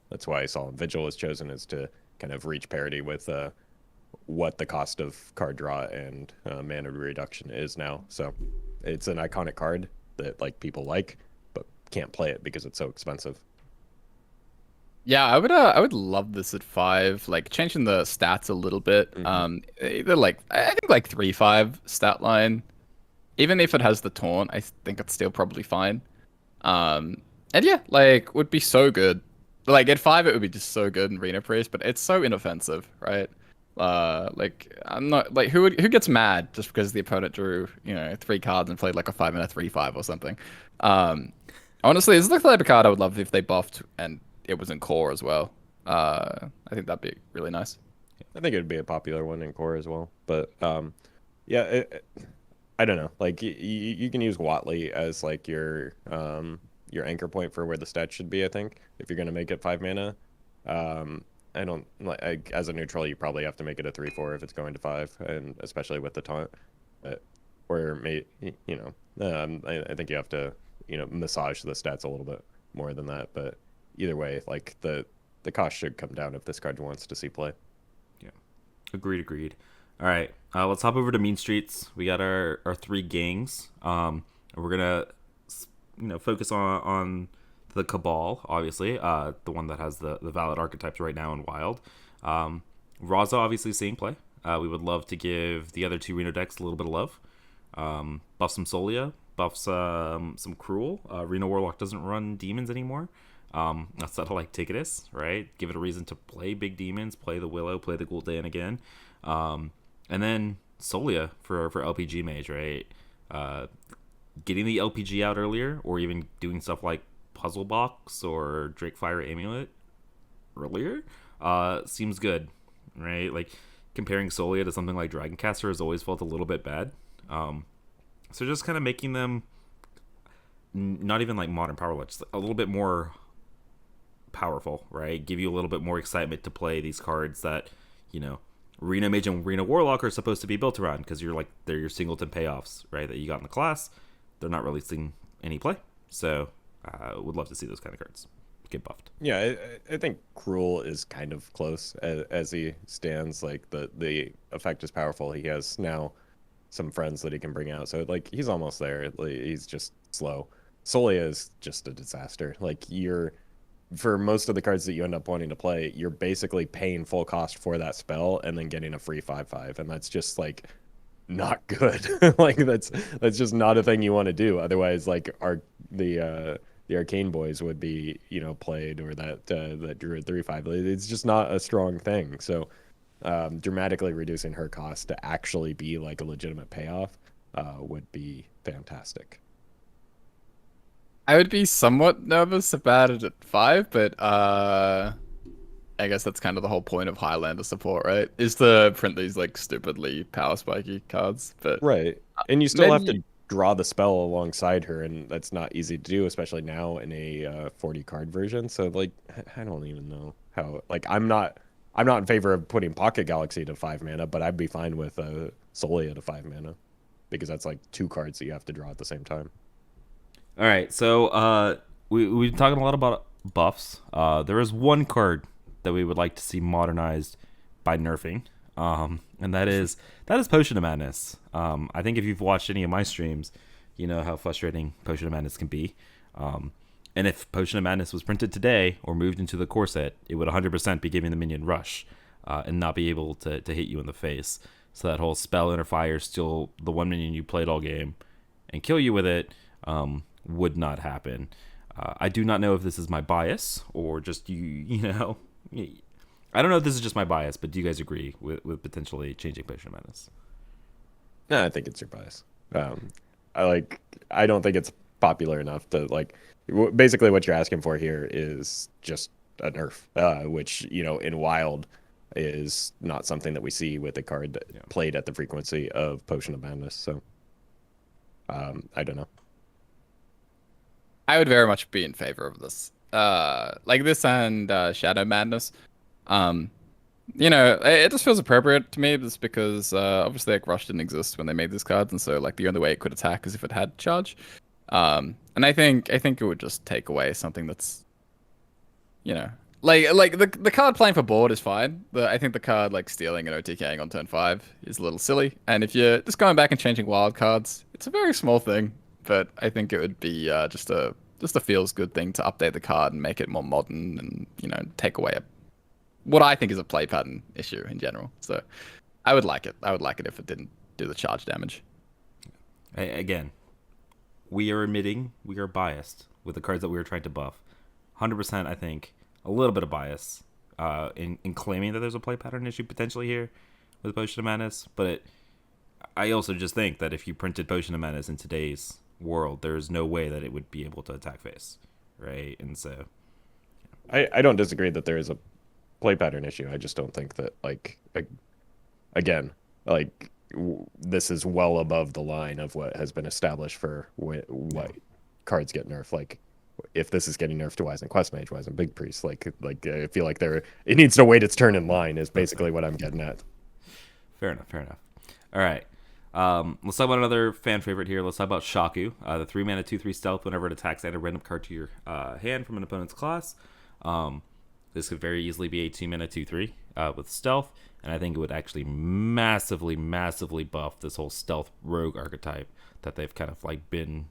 That's why Solemn Vigil is chosen, is to kind of reach parity with what the cost of card draw and mana reduction is now. So it's an iconic card that like people like, but can't play it because it's so expensive. Yeah, I would love this at 5, like changing the stats a little bit. Either like I think like 3/5 stat line. Even if it has the taunt, I think it's still probably fine. And yeah, like would be so good. Like at 5 it would be just so good in Arena Priest, but it's so inoffensive, right? Like I'm not like who gets mad just because the opponent drew 3 cards and played like a 5 and a 3/5 or something. Um, Honestly, it's the type of card I would love if they buffed and it was in core as well. I think that'd be really nice. I think it would be a popular one in core as well. But yeah, I don't know. Like you can use Watley as like your anchor point for where the stats should be. I think if you're gonna make it 5 mana, I don't like as a neutral. You probably have to make it a 3/4 if it's going to 5, and especially with the taunt. Or I think you have to massage the stats a little bit more than that. But either way, like the cost should come down if this card wants to see play. Yeah, agreed. All right, let's hop over to Mean Streets. We got our 3 gangs. We're gonna focus on the Cabal, obviously, the one that has the valid archetypes right now in Wild. Raza, obviously, same play. We would love to give the other 2 Reno decks a little bit of love. Buff some Solia, buff some Cruel. Reno Warlock doesn't run demons anymore. Outside of like Ticketus, right? Give it a reason to play big demons, play the Willow, play the Gul'dan again. And then Solia for LPG Mage, right? Getting the LPG out earlier, or even doing stuff like Puzzle Box or Drakefire Amulet earlier, seems good, right? Like comparing Solia to something like Dragoncaster has always felt a little bit bad. So just kind of making them not even like modern power lich, just a little bit more powerful, right? Give you a little bit more excitement to play these cards that Reno Mage and Reno Warlock are supposed to be built around, because they're your singleton payoffs, right? That you got in the class. They're not really seeing any play, so would love to see those kind of cards get buffed. Yeah, I think Cruel is kind of close as he stands. Like the effect is powerful. He has now some friends that he can bring out, so like he's almost there. Like, he's just slow. Solia is just a disaster. Like for most of the cards that you end up wanting to play, you're basically paying full cost for that spell and then getting a free 5/5, and that's just like not good. Like that's just not a thing you want to do. Otherwise, like the Arcane Boys would be played, or that Druid 3/5. It's just not a strong thing. So dramatically reducing her cost to actually be like a legitimate payoff would be fantastic. I would be somewhat nervous about it at 5, but I guess that's kind of the whole point of Highlander support, right? Is to print these like stupidly power spiky cards. But right, and you still have to draw the spell alongside her, and that's not easy to do, especially now in a 40 card version. So like, I don't even know how. Like, I'm not in favor of putting Pocket Galaxy to 5 mana, but I'd be fine with Solia to 5 mana, because that's like 2 cards that you have to draw at the same time. All right, so we've been talking a lot about buffs. There is one card that we would like to see modernized by nerfing, and that is Potion of Madness. I think if you've watched any of my streams, you know how frustrating Potion of Madness can be. And if Potion of Madness was printed today or moved into the core set, it would 100% be giving the minion rush and not be able to hit you in the face. So that whole spell enter fire, steal the one minion you played all game, and kill you with it would not happen. I do not know if this is my bias or just I don't know if this is just my bias, but do you guys agree with potentially changing Potion of Madness? No, I think it's your bias. I don't think it's popular enough to like. Basically, what you're asking for here is just a nerf, which in Wild is not something that we see with a card that played at the frequency of Potion of Madness. So, I don't know. I would very much be in favor of this. Like this and Shadow Madness. It just feels appropriate to me, just because obviously like Rush didn't exist when they made these cards, and so like the only way it could attack is if it had charge. And I think it would just take away something that's, like the card playing for board is fine. But I think the card like stealing and OTKing on turn 5 is a little silly. And if you're just going back and changing wild cards, it's a very small thing. But I think it would be just a feels good thing to update the card and make it more modern, and take away what I think is a play pattern issue in general. So I would like it. I would like it if it didn't do the charge damage. Again, we are admitting we are biased with the cards that we were trying to buff. 100%, I think, a little bit of bias in claiming that there's a play pattern issue potentially here. with Potion of Madness, but I also just think that if you printed Potion of Madness in today's world, there's no way that it would be able to attack face, right? And so I don't disagree that there is a play pattern issue. I just don't think that, like, again, like, this is well above the line of what has been established for what cards get nerfed. Like, if this is getting nerfed to why isn't Quest Mage, why isn't Big Priest? Like I feel like it needs to wait its turn in line is basically what I'm getting at. Fair enough. All right. Let's talk about another fan favorite here. Let's talk about Shaku, the 3-mana 2/3 stealth. Whenever it attacks, add a random card to your hand from an opponent's class. This could very easily be a 2-mana 2/3 with stealth, and I think it would actually massively buff this whole stealth rogue archetype that they've kind of like been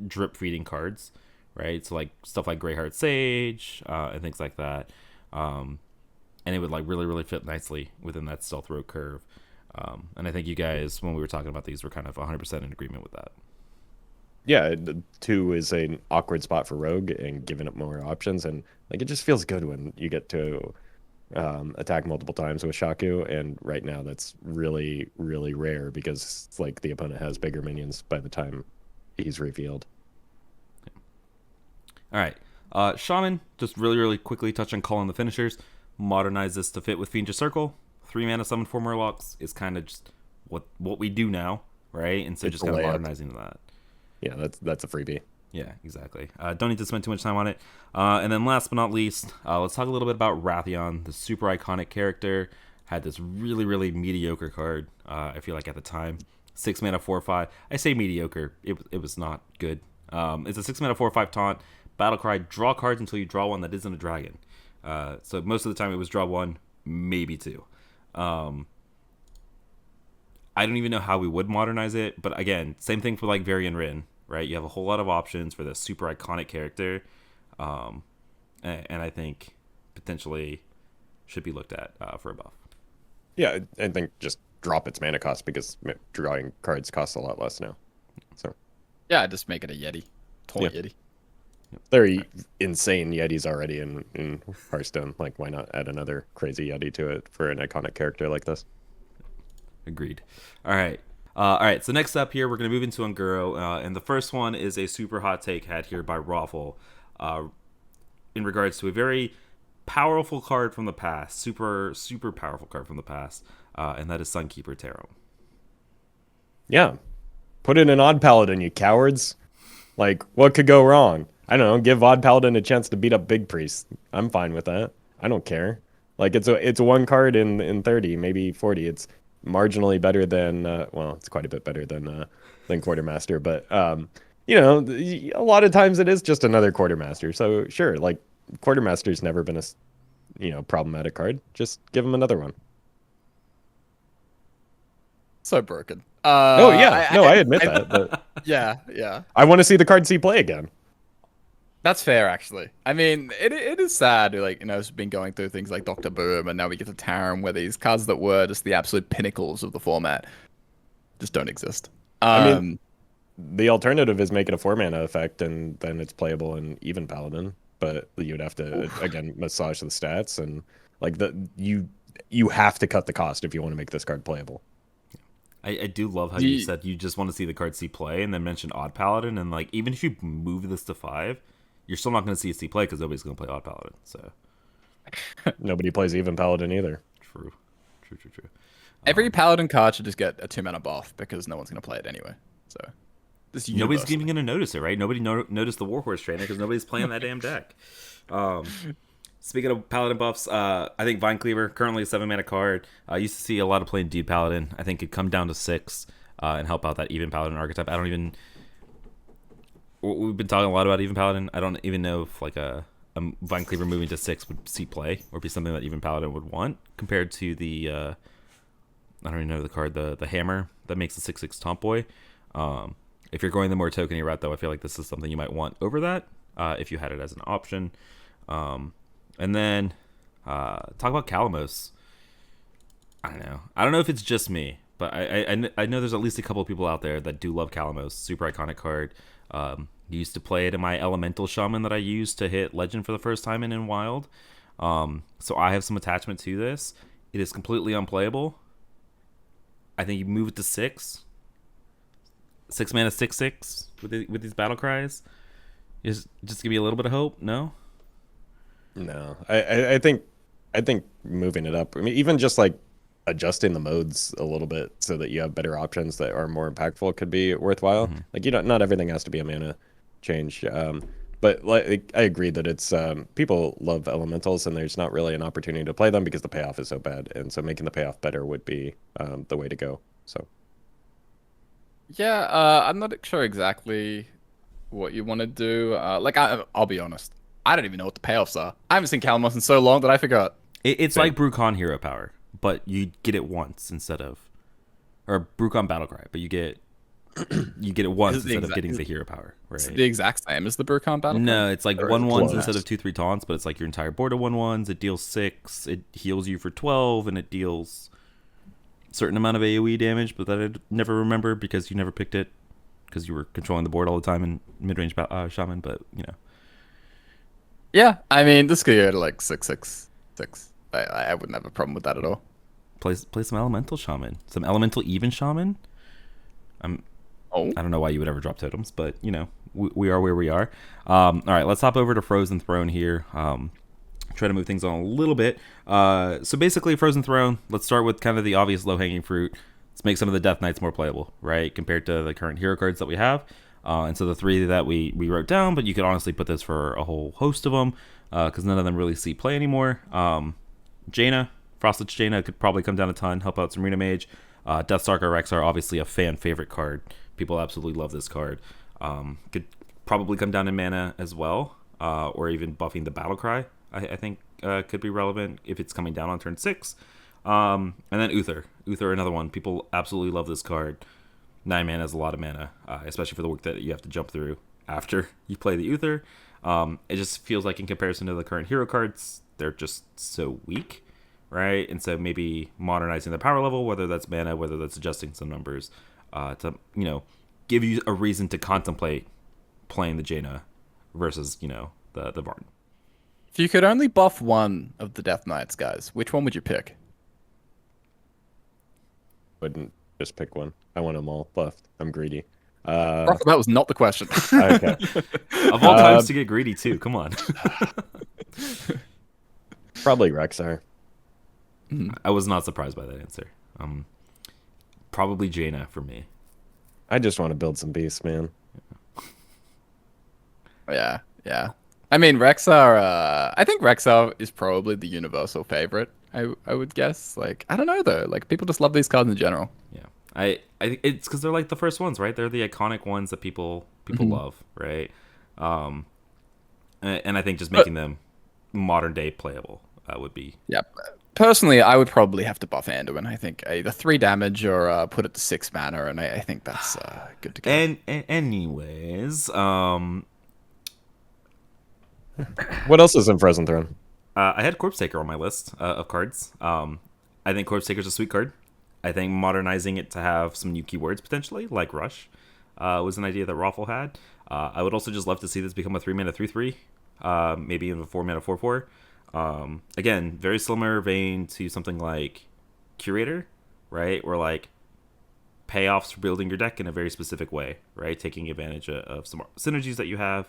drip feeding cards, right? So like stuff like Greyheart Sage and things like that, and it would like really fit nicely within that stealth rogue curve. And I think you guys, when we were talking about these, were kind of 100% in agreement with that. Yeah, 2 is an awkward spot for Rogue and giving it more options, and like it just feels good when you get to attack multiple times with Shaku. And right now, that's really rare because it's like the opponent has bigger minions by the time he's revealed. All right, Shaman. Just really quickly touch on calling the finishers. Modernize this to fit with Fiendish Circle. 3-mana summon 4 Murlocs is kind of just what we do now, right? And so It's just kind of layup. modernizing to that. Yeah, that's a freebie. Yeah, exactly. Don't need to spend too much time on it. And then last but not least, let's talk a little bit about Wrathion, the super iconic character. Had this really mediocre card, I feel like at the time. 6-mana 4/5. I say mediocre. It was not good. It's a 6-mana 4/5 taunt. Battlecry, draw cards until you draw one that isn't a dragon. So most of the time it was draw 1, maybe 2. I don't even know how we would modernize it, but again, same thing for like Varian Rin, right? You have a whole lot of options for this super iconic character, and I think potentially should be looked at for a buff. Yeah, I think just drop its mana cost because drawing cards costs a lot less now. So Yeah, just make it a Yeti. Taunt Yeti. there are insane Yetis already in Hearthstone. Like, why not add another crazy Yeti to it for an iconic character like this? Agreed. All right. So next up here, we're going to move into Un'Goro, and the first one is a super hot take had here by Roffle, in regards to a very powerful card from the past, super powerful card from the past, and that is Sunkeeper Tarot. Yeah, put in an Odd Paladin, you cowards. Like, what could go wrong? I don't know. Give Odd Paladin a chance to beat up Big Priest. I'm fine with that. I don't care. Like, it's a 1 card in 30, maybe 40. It's marginally better than well, it's quite a bit better than Quartermaster, but you know, a lot of times it is just another Quartermaster. So sure, like Quartermaster's never been a problematic card. Just give him another one. So broken. Oh yeah, I admit that, but yeah. I want to see the card see play again. That's fair, actually. I mean, it is sad, like, you know, it's been going through things like Dr. Boom, and now we get to Tarim, where these cards that were just the absolute pinnacles of the format just don't exist. I mean, the alternative is make it a 4-mana effect, and then it's playable in even Paladin. But you would have to again massage the stats, and like you have to cut the cost if you want to make this card playable. I do love how you said you just want to see the card see play, and then mentioned Odd Paladin, and like even if you move this to 5. You're still not going to see it see play because nobody's going to play Odd Paladin. So nobody plays even Paladin either. True. Every Paladin card should just get a 2-mana buff because no one's going to play it anyway. So nobody's even going to notice it, right? Nobody noticed the Warhorse trainer because nobody's playing that damn deck. Speaking of Paladin buffs, I think Vinecleaver, currently a 7-mana card. I used to see a lot of playing Deed Paladin. I think it'd come down to 6 and help out that even Paladin archetype. We've been talking a lot about even Paladin. I don't even know if like a Vinecleaver moving to 6 would see play or be something that even Paladin would want compared to the I don't even know the card, the Hammer that makes the 6/6 Tomboy. If you're going the more tokeny route, though, I feel like this is something you might want over that if you had it as an option. And then talk about Kalamos. I don't know if it's just me, but I know there's at least a couple of people out there that do love Kalamos. Super iconic card. Used to play it in my Elemental Shaman that I used to hit Legend for the first time in Wild. So I have some attachment to this. It is completely unplayable. I think you move it to 6 mana, 6/6 with these battle cries. Just give me a little bit of hope. No. No, I think moving it up. I mean, even just like adjusting the modes a little bit so that you have better options that are more impactful could be worthwhile. Like, you don't, not everything has to be a mana change. But like, I agree that it's people love elementals, and there's not really an opportunity to play them because the payoff is so bad, and so making the payoff better would be the way to go. So Yeah, I'm not sure exactly what you want to do. Like, I'll be honest. I don't even know what the payoffs are. I haven't seen Calamos in so long that I forgot. It's like Brucon Hero Power, but you get it once instead of, or Brucon Battlecry, but you get it once instead of getting the hero power. Right? It's the exact same as the Brucon Battle. No, it's like 1/1s instead of 2/3 taunts, but it's like your entire board of 1/1s. It deals 6. It heals you for 12, and it deals a certain amount of AOE damage, but that I'd never remember because you never picked it because you were controlling the board all the time in mid-range shaman. But you know. Yeah, I mean, this could go to like 6/6/6. I wouldn't have a problem with that at all. Play some elemental shaman, some elemental even shaman. I don't know why you would ever drop totems, but you know, we are where we are. All right, let's hop over to Frozen Throne here. Try to move things on a little bit. So basically, Frozen Throne. Let's start with kind of the obvious low-hanging fruit. Let's make some of the Death Knights more playable, right, compared to the current hero cards that we have. And so the 3 that we wrote down, but you could honestly put this for a whole host of them, because none of them really see play anymore. Jaina, Frostlich Jaina could probably come down a ton, help out some Arena Mage. Deathstalker Rexar, obviously a fan favorite card. People absolutely love this card. Could probably come down in mana as well, or even buffing the Battle Cry, I think could be relevant if it's coming down on turn 6. And then Uther, another one. People absolutely love this card. 9 mana is a lot of mana, especially for the work that you have to jump through after you play the Uther. It just feels like in comparison to the current hero cards, they're just so weak, right? And so maybe modernizing the power level, whether that's mana, whether that's adjusting some numbers, to, you know, give you a reason to contemplate playing the Jaina versus, you know, the Varn. If you could only buff one of the Death Knights, guys, which one would you pick? wouldn't just pick one. I want them all buffed. I'm greedy. That was not the question. Okay. Of all times to get greedy too. Come on. Probably Rexar. I was not surprised by that answer. Probably Jaina for me. I just want to build some beasts, man. Yeah. I mean, Rexar. I think Rexar is probably the universal favorite. I would guess. Like, I don't know though. Like, people just love these cards in general. Yeah. I think it's because they're like the first ones, right? They're the iconic ones that people love, right? And I think just making them modern day playable would be. Yeah. Personally, I would probably have to buff Anduin. I think either 3 damage or put it to 6 mana, and I think that's good to go. And anyways, What else is in Frozen Throne? I had Corpse Taker on my list of cards. I think Corpse Taker is a sweet card. I think modernizing it to have some new keywords potentially, like Rush, was an idea that Roffle had. I would also just love to see this become a 3 mana 3/3, maybe even a 4 mana 4/4. Again, very similar vein to something like Curator, right? Or like payoffs for building your deck in a very specific way, right? Taking advantage of some synergies that you have.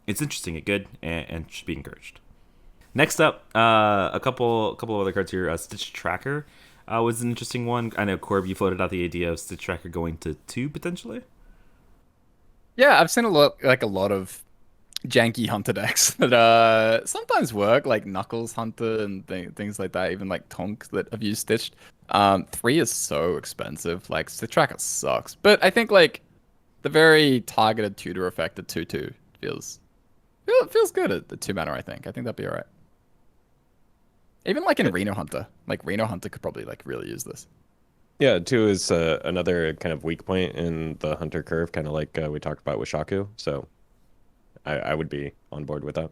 It's interesting, it's good, and should be encouraged. Next up, a couple of other cards here. Stitch Tracker was an interesting one. I know, Corb, you floated out the idea of Stitch Tracker going to 2 potentially. Yeah, I've seen a lot of janky hunter decks that sometimes work, like Knuckles Hunter and things like that, even like Tonk that have used Stitched. 3 is so expensive. Like, Stitch Tracker sucks. But I think like the very targeted tutor effect at 2/2 feels good at the 2 mana, I think that'd be alright. Even like in Reno Hunter. Like, Reno Hunter could probably like really use this. Yeah, 2 is another kind of weak point in the Hunter curve, kind of like we talked about with Shaku. So I would be on board with that.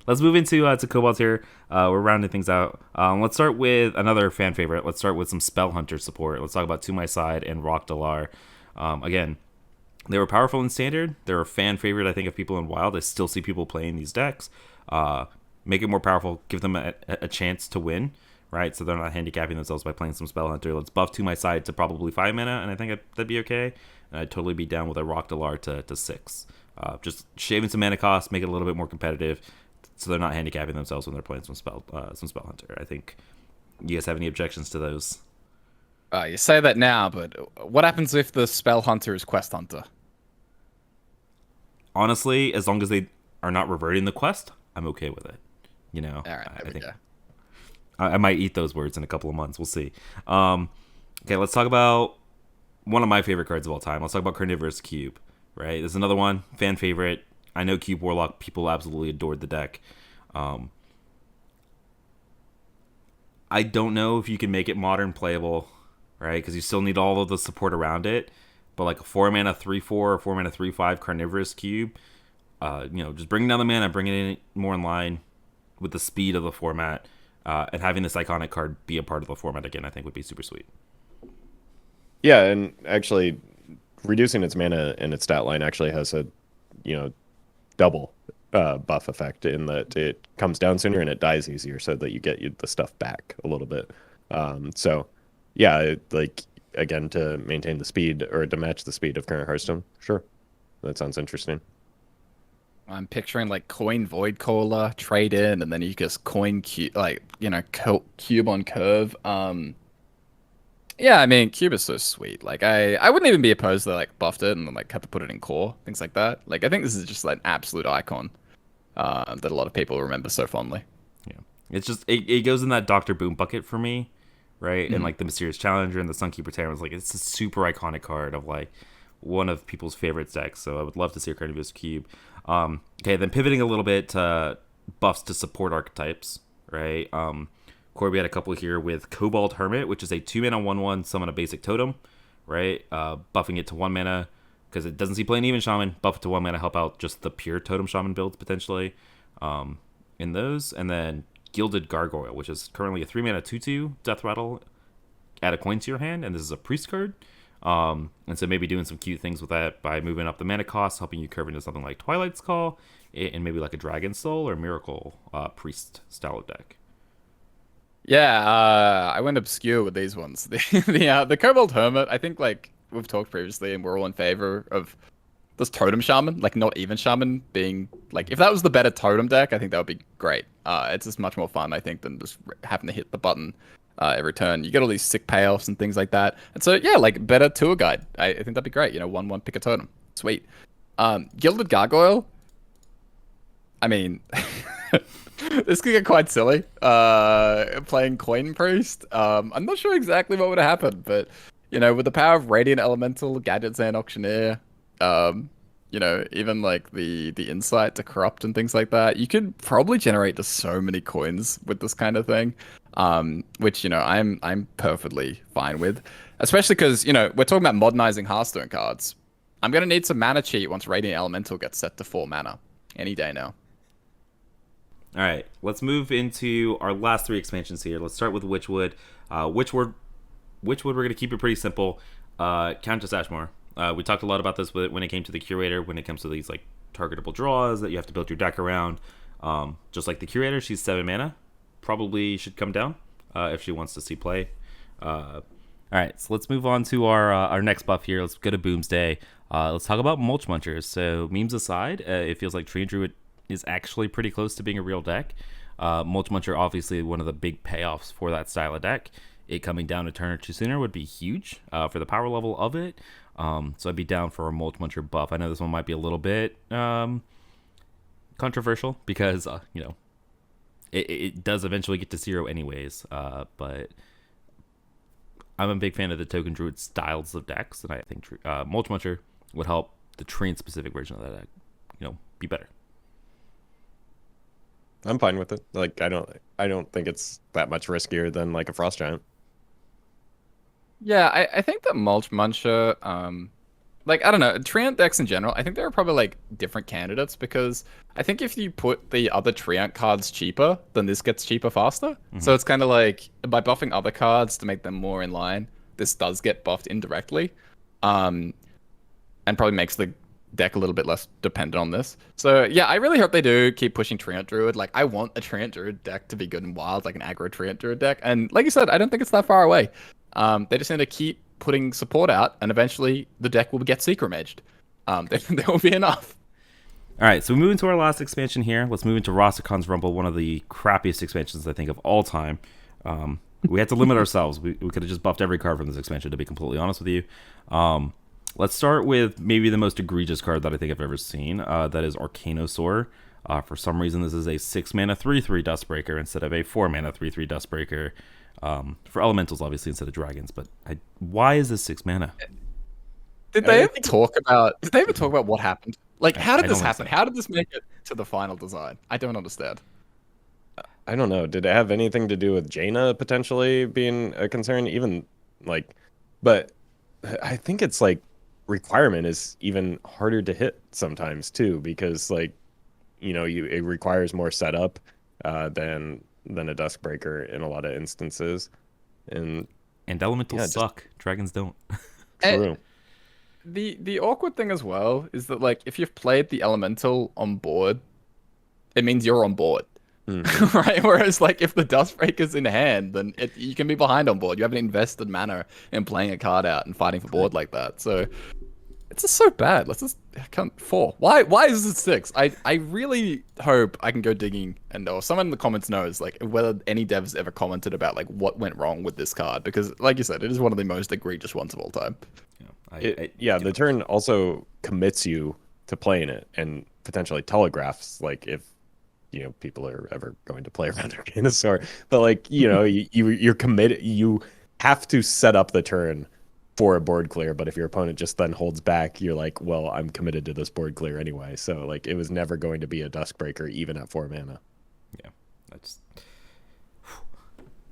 Let's move into to Cobalt here. We're rounding things out. Let's start with another fan favorite. Let's start with some Spell Hunter support. Let's talk about To My Side and Rock Dalar. Again, they were powerful in Standard. They're a fan favorite, I think, of people in Wild. I still see people playing these decks. Make it more powerful. Give them a chance to win, right? So they're not handicapping themselves by playing some Spell Hunter. Let's buff to my side to probably 5 mana, and I think that'd be okay. And I'd totally be down with a Rock Delar to 6. Just shaving some mana costs, make it a little bit more competitive, so they're not handicapping themselves when they're playing some Spell Hunter. I think. You guys have any objections to those? You say that now, but what happens if the Spell Hunter is Quest Hunter? Honestly, as long as they are not reverting the quest, I'm okay with it. You know, All right, I think I might eat those words in a couple of months. We'll see. Okay, let's talk about one of my favorite cards of all time. Let's talk about Carnivorous Cube. Right, there's another one, fan favorite. I know Cube Warlock people absolutely adored the deck. I don't know if you can make it modern playable, right? Because you still need all of the support around it. But like a 4 mana 3/4 or 4 mana 3/5 Carnivorous Cube, just bringing down the mana, bringing it more in line with the speed of the format, and having this iconic card be a part of the format again, I think would be super sweet. Yeah, and actually, reducing its mana and its stat line actually has a, double buff effect in that it comes down sooner and it dies easier, so that you get the stuff back a little bit. So, yeah, like again, to maintain the speed or to match the speed of current Hearthstone, sure, that sounds interesting. I'm picturing like coin Void Caller, trade in, and then you just coin cube, cube on curve. Yeah, I mean, Cube is so sweet. Like, I wouldn't even be opposed to like buffed it and then like have to put it in core, things like that. Like, I think this is just like an absolute icon that a lot of people remember so fondly. Yeah, it's just it goes in that Doctor Boom bucket for me, right? Mm-hmm. And like the Mysterious Challenger and the Sunkeeper Terror was like it's a super iconic card of like one of people's favorite decks. So I would love to see a Carnivorous Cube. Okay, then pivoting a little bit to buffs to support archetypes, right? Corby had a couple here with Cobalt Hermit, which is a 2 mana 1/1 summon a basic totem, right? Buffing it to 1 mana because it doesn't see play an even shaman. Buff it to 1 mana, help out just the pure totem shaman builds potentially in those. And then Gilded Gargoyle, which is currently a 3 mana 2/2 Death Rattle. Add a coin to your hand, and this is a priest card. And so maybe doing some cute things with that by moving up the mana cost, helping you curve into something like Twilight's Call, and maybe like a Dragon Soul or Miracle Priest style of deck. Yeah, I went obscure with these ones. The Cobalt Hermit, I think like we've talked previously, and we're all in favor of this Totem Shaman, like not even Shaman being like if that was the better Totem deck, I think that would be great. It's just much more fun, I think, than just having to hit the button every turn. You get all these sick payoffs and things like that. And so yeah, like better tour guide. I think that'd be great. 1/1 pick a totem. Sweet. Gilded Gargoyle. I mean. This could get quite silly. Playing Coin Priest. I'm not sure exactly what would happen, but with the power of Radiant Elemental, Gadgetzan Auctioneer, even like the insight to corrupt and things like that, you could probably generate just so many coins with this kind of thing. Which I'm perfectly fine with, especially because we're talking about modernizing Hearthstone cards. I'm gonna need some mana cheat once Radiant Elemental gets set to 4 mana any day now. All right, let's move into our last 3 expansions here. Let's start with Witchwood. Witchwood, we're going to keep it pretty simple. Countess Ashmore. We talked a lot about this when it came to the Curator, when it comes to these like targetable draws that you have to build your deck around. Just like the Curator, she's 7 mana. Probably should come down if she wants to see play. All right, so let's move on to our next buff here. Let's go to Boomsday. Let's talk about Mulch Munchers. So memes aside, it feels like Tree Druid is actually pretty close to being a real deck. Mulch Muncher, obviously one of the big payoffs for that style of deck. It coming down a turn or two sooner would be huge for the power level of it. So I'd be down for a Mulch Muncher buff. I know this one might be a little bit controversial because, it does eventually get to 0 anyways. But I'm a big fan of the Token Druid styles of decks, and I think Mulch Muncher would help the Treant-specific version of that deck, be better. I'm fine with it. Like I don't think it's that much riskier than like a Frost Giant. Yeah, I think that Mulch Muncher, I don't know, Treant decks in general, I think there are probably like different candidates because I think if you put the other Treant cards cheaper, then this gets cheaper faster. Mm-hmm. So it's kind of like by buffing other cards to make them more in line, this does get buffed indirectly, and probably makes the deck a little bit less dependent on this. So yeah, I really hope they do keep pushing Treant Druid. Like I want a Treant Druid deck to be good in Wild, like an aggro Treant Druid deck. And like you said, I don't think it's that far away. They just need to keep putting support out, and eventually the deck will get Secret Maged. There will be enough. All right, so we move into our last expansion here. Let's move into Rastakhan's Rumble, one of the crappiest expansions I think of all time. We had to limit ourselves. We could have just buffed every card from this expansion, to be completely honest with you. Let's start with maybe the most egregious card that I think I've ever seen. That is Arcanosaur. For some reason, this is a 6-mana 3/3 Dustbreaker instead of a 4-mana 3/3 Dustbreaker. For elementals, obviously, instead of dragons. But why is this 6 mana? Did they ever talk about what happened? Like, how did this happen? So. How did this make it to the final design? I don't understand. I don't know. Did it have anything to do with Jaina potentially being a concern? Even like, but I think it's like requirement is even harder to hit sometimes too, because like, it requires more setup than a Duskbreaker in a lot of instances, and elementals suck. Dragons don't. True. The awkward thing as well is that like if you've played the elemental on board, it means you're on board. Right? Whereas like if the Dustbreaker's in hand, then you can be behind on board. You haven't invested mana in playing a card out and fighting for board like that. So it's just so bad. Let's just come 4. Why is this 6? I really hope I can go digging or someone in the comments knows like whether any devs ever commented about like what went wrong with this card, because like you said, it is one of the most egregious ones of all time. The turn also commits you to playing it and potentially telegraphs like if people are ever going to play around Arcanosaur. But like you're committed. You have to set up the turn for a board clear. But if your opponent just then holds back, you're like, well, I'm committed to this board clear anyway. So like it was never going to be a Duskbreaker even at 4 mana. Yeah, that's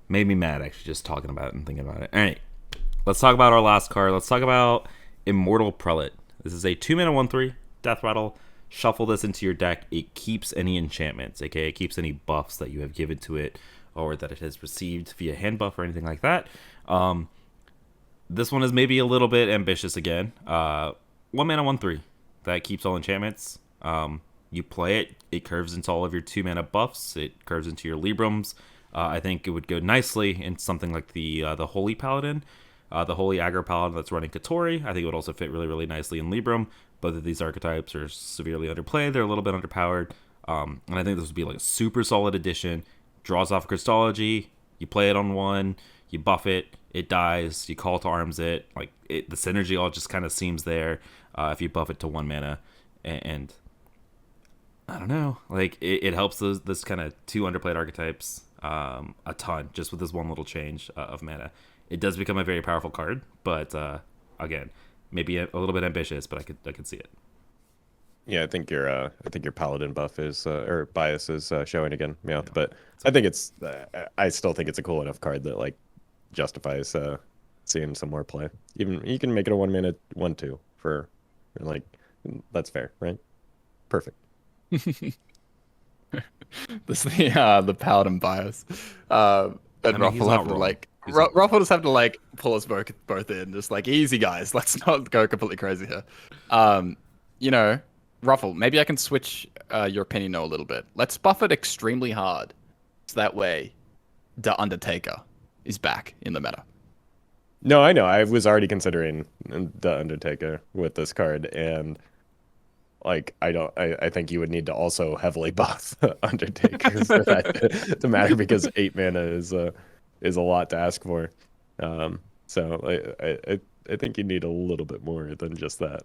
made me mad actually just talking about it and thinking about it. All right, let's talk about our last card. Let's talk about Immortal Prelate. This is a 2-mana 1/3 Death Rattle. Shuffle this into your deck. It keeps any enchantments, aka it keeps any buffs that you have given to it or that it has received via hand buff or anything like that. This one is maybe a little bit ambitious again. 1 mana 1/3 that keeps all enchantments. You play it, it curves into all of your 2 mana buffs. It curves into your Librams. I think it would go nicely in something like the Holy Paladin. The Holy Aggro Paladin that's running Katori. I think it would also fit really, really nicely in Libram. Both of these archetypes are severely underplayed. They're a little bit underpowered. And I think this would be like a super solid addition. Draws off Crystology. You play it on 1. You buff it. It dies. You call to arms it. Like the synergy all just kind of seems there if you buff it to 1 mana. And I don't know. Like it helps this kind of 2 underplayed archetypes a ton just with this one little change of mana. It does become a very powerful card, but again, maybe a little bit ambitious, but I could see it. Yeah, I think your paladin buff is or bias is showing again. Yeah, but I think I still think it's a cool enough card that like justifies seeing some more play. Even you can make it a 1 mana 1/2 for like that's fair, right? Perfect. This is the paladin bias. And Roffle have to like. Roffle just have to like pull us both in, just like easy guys. Let's not go completely crazy here. Roffle, maybe I can switch your opinion a little bit. Let's buff it extremely hard, so that way, the Undertaker is back in the meta. No, I know. I was already considering the Undertaker with this card, and like I think you would need to also heavily buff Undertaker for that to matter, because 8 mana is a lot to ask for. So I think you need a little bit more than just that.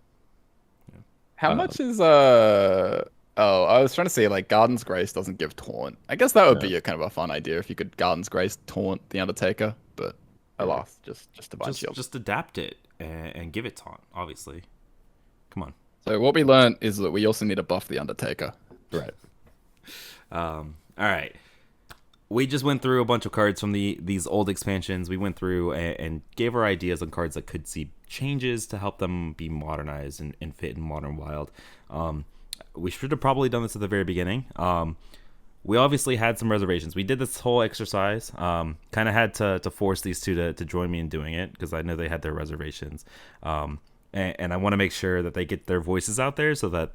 How much is I was trying to say like Garden's Grace doesn't give taunt. I guess that would be a kind of a fun idea if you could Garden's Grace taunt the Undertaker, but alas, just Divine Shield. Just adapt it and give it taunt, obviously. Come on. So what we learned is that we also need to buff the Undertaker. Right. All right. We just went through a bunch of cards from these old expansions. We went through and gave our ideas on cards that could see changes to help them be modernized and fit in Modern Wild. We should have probably done this at the very beginning. We obviously had some reservations. We did this whole exercise. Kind of had to force these two to join me in doing it because I know they had their reservations. and I want to make sure that they get their voices out there so that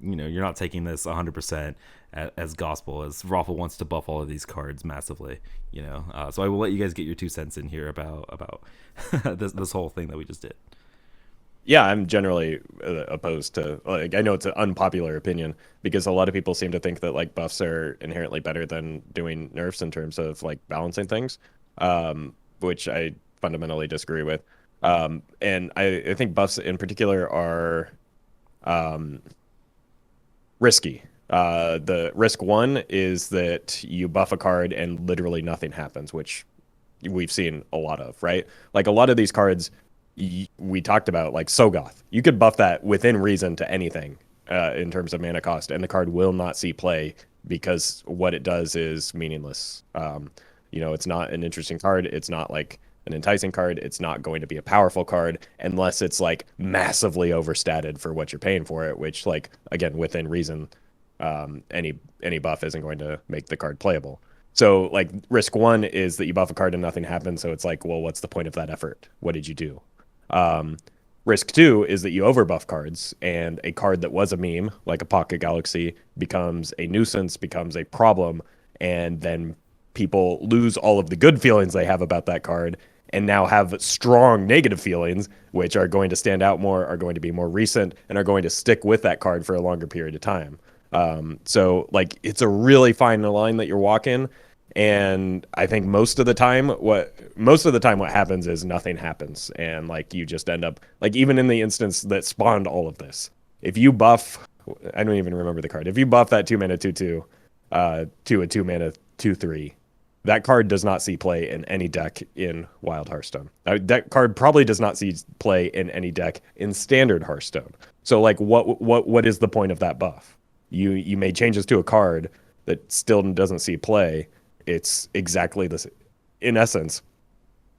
you're not taking this 100% as gospel, as Roffle wants to buff all of these cards massively. So I will let you guys get your 2 cents in here about this whole thing that we just did. Yeah, I'm generally opposed to, like, I know it's an unpopular opinion because a lot of people seem to think that like buffs are inherently better than doing nerfs in terms of like balancing things, which I fundamentally disagree with. And I think buffs in particular are risky. The risk one is that you buff a card and literally nothing happens, which we've seen a lot of, right? Like a lot of these cards we talked about, like Sogoth. You could buff that within reason to anything in terms of mana cost, and the card will not see play because what it does is meaningless. It's not an interesting card. It's not like an enticing card. It's not going to be a powerful card unless it's like massively overstated for what you're paying for it, which, like, again, within reason, any buff isn't going to make the card playable. So, like, risk one is that you buff a card and nothing happens. So it's like, well, what's the point of that effort? What did you do? Risk two is that you overbuff cards, and a card that was a meme, like a Pocket Galaxy, becomes a nuisance, becomes a problem, and then people lose all of the good feelings they have about that card and now have strong negative feelings, which are going to stand out more, are going to be more recent, and are going to stick with that card for a longer period of time. So, like, it's a really fine line that you're walking. And I think most of the time what happens is nothing happens, and like you just end up, like, even in the instance that spawned all of this, if you buff, I don't even remember the card, if you buff that 2-mana 2/2 to a 2-mana 2/3, that card does not see play in any deck in Wild Hearthstone. That card probably does not see play in any deck in Standard Hearthstone. So, like, what is the point of that buff? You made changes to a card that still doesn't see play. It's exactly in essence,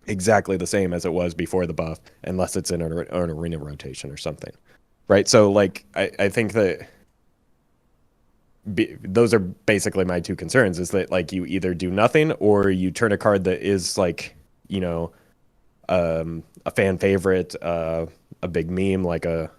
exactly the same as it was before the buff, unless it's in an arena rotation or something, right? So, like, I think that those are basically my two concerns, is that, like, you either do nothing or you turn a card that is, like, a fan favorite, a big meme, like a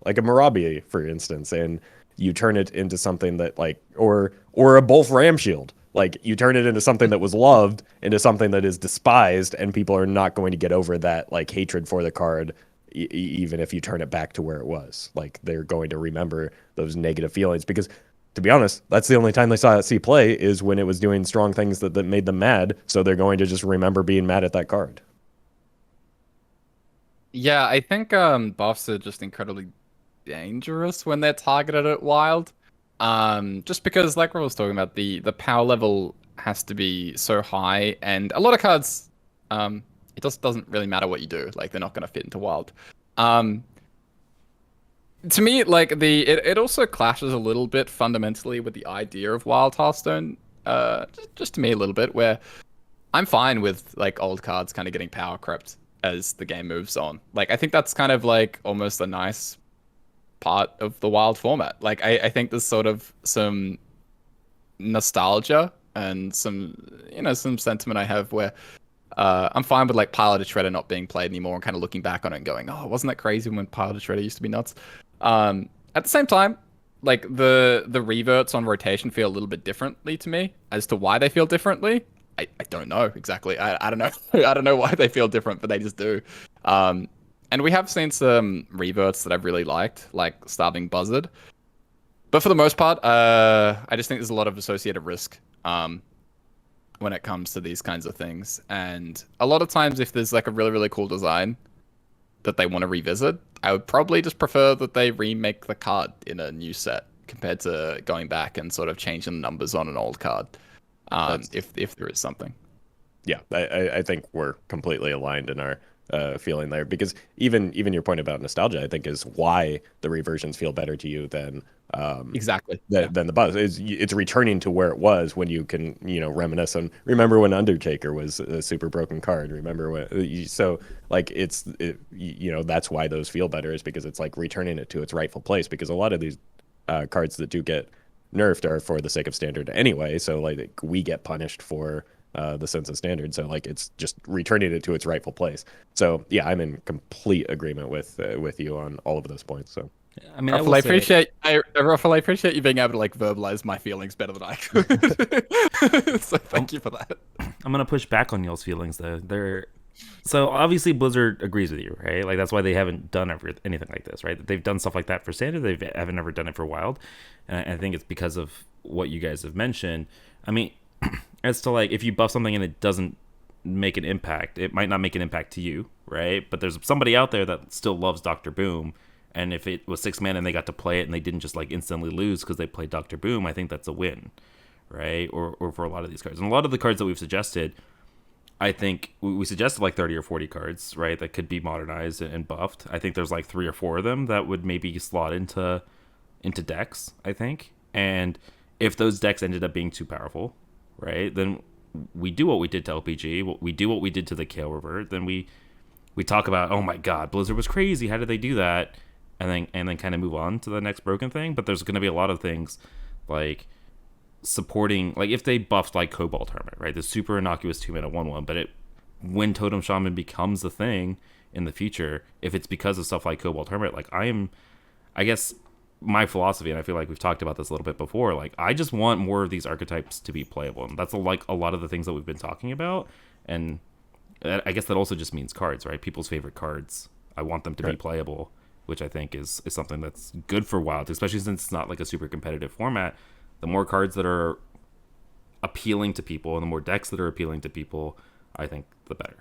Marabi, for instance, and you turn it into something that, like, or a Bolf Ram Shield. Like, you turn it into something that was loved into something that is despised, and people are not going to get over that, like, hatred for the card, even if you turn it back to where it was. Like, they're going to remember those negative feelings because, to be honest, that's the only time they saw it see play, is when it was doing strong things that made them mad. So they're going to just remember being mad at that card. Yeah, I think buffs are just incredibly dangerous when they're targeted at wild. Just because, like I was talking about, the power level has to be so high, and a lot of cards, it just doesn't really matter what you do. Like, they're not going to fit into wild. To me, like, it also clashes a little bit fundamentally with the idea of Wild Hearthstone. Just to me a little bit, where I'm fine with, like, old cards kind of getting power crept as the game moves on. Like, I think that's kind of like almost a nice part of the wild format. Like, I think there's sort of some nostalgia and some sentiment I have where I'm fine with, like, Pilot of Shredder not being played anymore and kind of looking back on it and going, oh, wasn't that crazy when Pilot of Shredder used to be nuts? At the same time, like, the reverts on rotation feel a little bit differently to me. As to why they feel differently, I don't know exactly. I don't know. I don't know why they feel different, but they just do. And we have seen some reverts that I've really liked, like Starving Buzzard. But for the most part, I just think there's a lot of associated risk when it comes to these kinds of things. And a lot of times, if there's, like, a really, really cool design that they want to revisit, I would probably just prefer that they remake the card in a new set compared to going back and sort of changing the numbers on an old card, if there is something. Yeah, I think we're completely aligned in our feeling there, because even your point about nostalgia, I think, is why the reversions feel better to you than Exactly than the buzz. It's returning to where it was when you can reminisce and remember when Undertaker was a super broken card. Remember when so, like, that's why those feel better, is because it's like returning it to its rightful place, because a lot of these cards that do get nerfed are for the sake of Standard anyway, so, like, we get punished for the sense of standard. So like it's just returning it to its rightful place. So yeah, I'm in complete agreement with you on all of those points. So I mean, I Roffle, will I say, appreciate Roffle, I appreciate you being able to like verbalize my feelings better than I could. So thank you for that. I'm gonna push back on y'all's feelings though. They're so obviously Blizzard agrees with you, right? Like that's why they haven't done anything like this, right? They've done stuff like that for Standard. They haven't ever done it for Wild, and I think it's because of what you guys have mentioned. I mean, as to like if you buff something and it doesn't make an impact, it might not make an impact to you, right? But there's somebody out there that still loves Doctor Boom, and if it was 6 man and they got to play it and they didn't just like instantly lose because they played Doctor Boom, I think that's a win, right? Or for a lot of these cards, and a lot of the cards that we've suggested, I think we suggested like 30 or 40 cards, right? That could be modernized and buffed. I think there's like 3 or 4 of them that would maybe slot into decks, I think. And if those decks ended up being too powerful, right, then we do what we did to LPG, we do what we did to the Kale Revert, then we talk about, oh my god, Blizzard was crazy, how did they do that? And then kind of move on to the next broken thing. But there's going to be a lot of things like supporting, like if they buffed like Cobalt Hermit, right, the super innocuous 2-mana 1/1, but when Totem Shaman becomes the thing in the future, if it's because of stuff like Cobalt Hermit, like I guess my philosophy, and I feel like we've talked about this a little bit before, like I just want more of these archetypes to be playable, and that's like a lot of the things that we've been talking about. And I guess that also just means cards, right? People's favorite cards, I want them to be playable, which I think is something that's good for Wild, especially since it's not like a super competitive format. The more cards that are appealing to people and the more decks that are appealing to people, I think the better.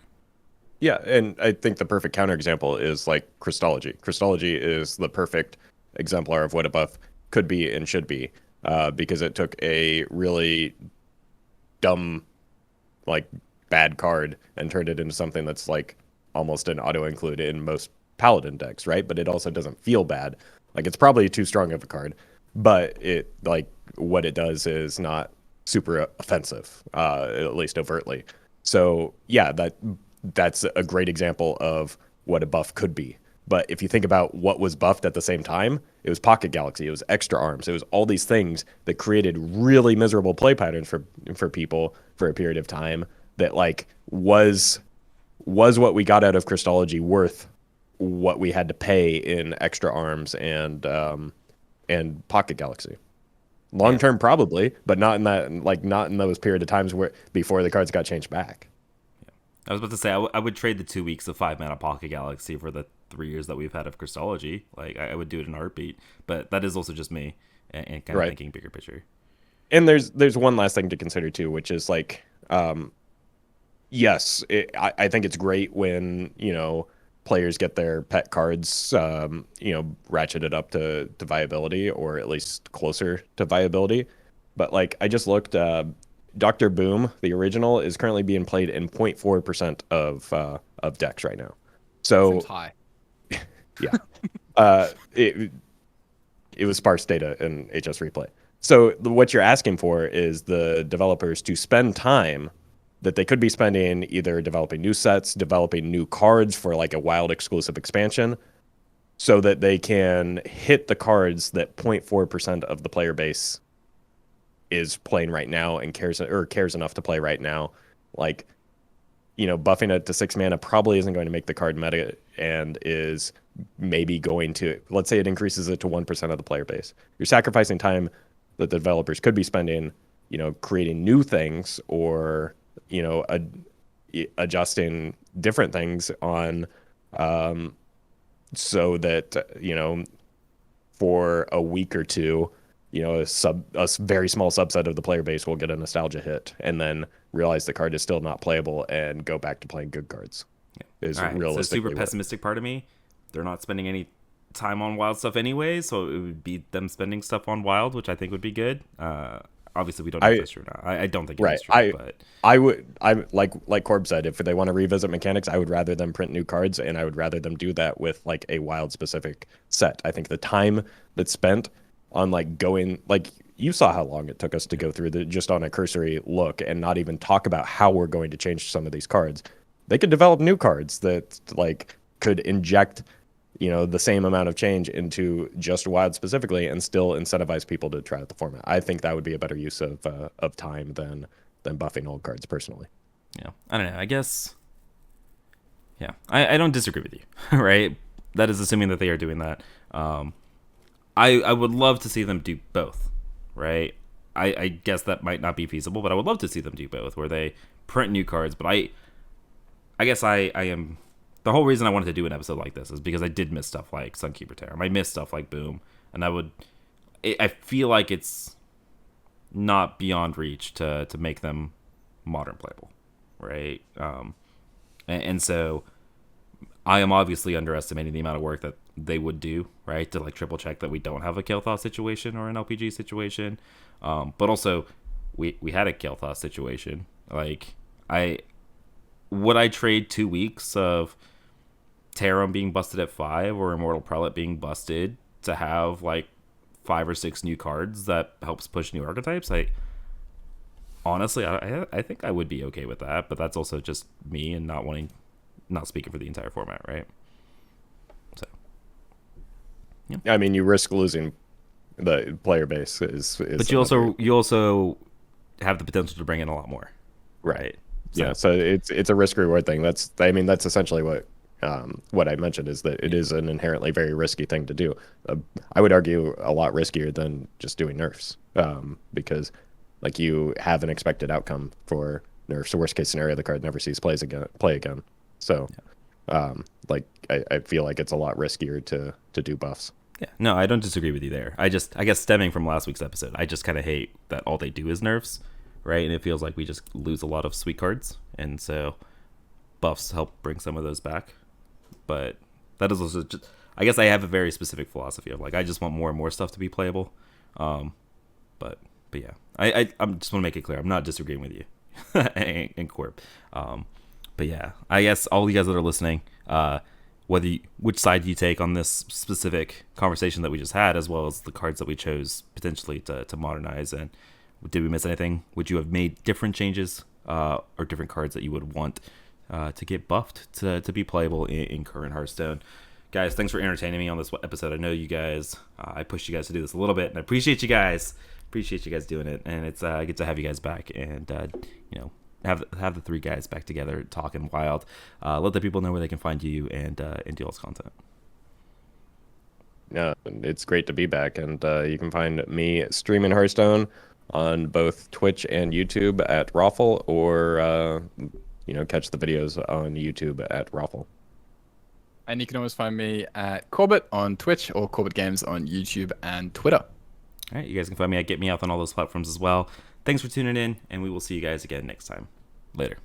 yeah, and I think the perfect counterexample is like Crystology. Crystology is the perfect exemplar of what a buff could be and should be, because it took a really dumb, like bad card and turned it into something that's like almost an auto include in most Paladin decks, right? But it also doesn't feel bad. Like it's probably too strong of a card, but it like what it does is not super offensive, at least overtly. So yeah, that's a great example of what a buff could be. But if you think about what was buffed at the same time, it was Pocket Galaxy, it was Extra Arms, it was all these things that created really miserable play patterns for people for a period of time. That like was what we got out of Crystology worth what we had to pay in Extra Arms and Pocket Galaxy? Long term, probably, but not in that, like not in those period of times where before the cards got changed back. I was about to say I would trade the 2 weeks of 5-mana Pocket Galaxy for the 3 years that we've had of Crystology. Like I would do it in a heartbeat. But that is also just me and kind of thinking bigger picture. And there's one last thing to consider too, which is like, yes, I think it's great when players get their pet cards, ratcheted up to viability, or at least closer to viability. But like I just looked, Doctor Boom, the original, is currently being played in 0.4% of decks right now. So Seems high. yeah, it was sparse data in HS Replay. So what you're asking for is the developers to spend time that they could be spending either developing new sets, developing new cards for like a Wild exclusive expansion, so that they can hit the cards that 0.4% of the player base is playing right now and cares enough to play right now. Like, buffing it to 6 mana probably isn't going to make the card meta, and is maybe going to, let's say it increases it to 1% of the player base. You're sacrificing time that the developers could be spending, creating new things, or adjusting different things on, so that for a week or two, a very small subset of the player base will get a nostalgia hit and then realize the card is still not playable and go back to playing good cards. Yeah. Is all right, realistically so super pessimistic part of me, they're not spending any time on Wild stuff anyway, so it would be them spending stuff on Wild, which I think would be good. Obviously we don't know if that's true or not. I don't think it's true, but I'm like Corb said, if they want to revisit mechanics, I would rather them print new cards, and I would rather them do that with like a Wild specific set. I think the time that's spent on like going, like you saw how long it took us to go through just on a cursory look and not even talk about how we're going to change some of these cards. They could develop new cards that like could inject the same amount of change into just Wild specifically and still incentivize people to try out the format. I think that would be a better use of time than than buffing old cards personally. Yeah, I don't know. I guess. Yeah, I don't disagree with you, right? That is assuming that they are doing that. I would love to see them do both, right? I guess that might not be feasible, but I would love to see them do both, where they print new cards. But I guess I am. The whole reason I wanted to do an episode like this is because I did miss stuff like Sunkeeper Terror. I missed stuff like Boom, and I feel like it's not beyond reach to make them modern playable, right? And so I am obviously underestimating the amount of work that they would do, right, to like triple check that we don't have a Kael'thas situation or an LPG situation. But also, we had a Kael'thas situation. Like, would I trade 2 weeks of Tarum being busted at 5 or Immortal Prelate being busted to have like 5 or 6 new cards that helps push new archetypes? Honestly, I think I would be okay with that, but that's also just me and not speaking for the entire format, right? So, I mean, you risk losing the player base but you also have the potential to bring in a lot more, right? So, yeah, so it's a risk reward thing. That's essentially what I mentioned, is that it is an inherently very risky thing to do. I would argue a lot riskier than just doing nerfs, because like you have an expected outcome for nerfs. So worst case scenario, the card never sees play again. So, like I feel like it's a lot riskier to do buffs. yeah, no, I don't disagree with you there. I guess stemming from last week's episode, I just kind of hate that all they do is nerfs, right? And it feels like we just lose a lot of sweet cards, and so buffs help bring some of those back. But that is also just, I guess I have a very specific philosophy of like I just want more and more stuff to be playable. But yeah, I just want to make it clear I'm not disagreeing with you and Corp. But yeah, I guess all you guys that are listening, which side you take on this specific conversation that we just had, as well as the cards that we chose potentially to modernize, and did we miss anything? Would you have made different changes or different cards that you would want to get buffed to be playable in current Hearthstone? Guys, thanks for entertaining me on this episode. I know you guys, I pushed you guys to do this a little bit, and I appreciate you guys. Appreciate you guys doing it, and it's good to have you guys back, and have the 3 guys back together talking wild. Let the people know where they can find you and do all this content. Yeah, it's great to be back, and you can find me streaming Hearthstone on both Twitch and YouTube at Roffle, or catch the videos on YouTube at Roffle. And you can always find me at Corbett on Twitch or Corbettgames on YouTube and Twitter. All right, you guys can find me at Get Me Out on all those platforms as well. Thanks for tuning in, and we will see you guys again next time. Later.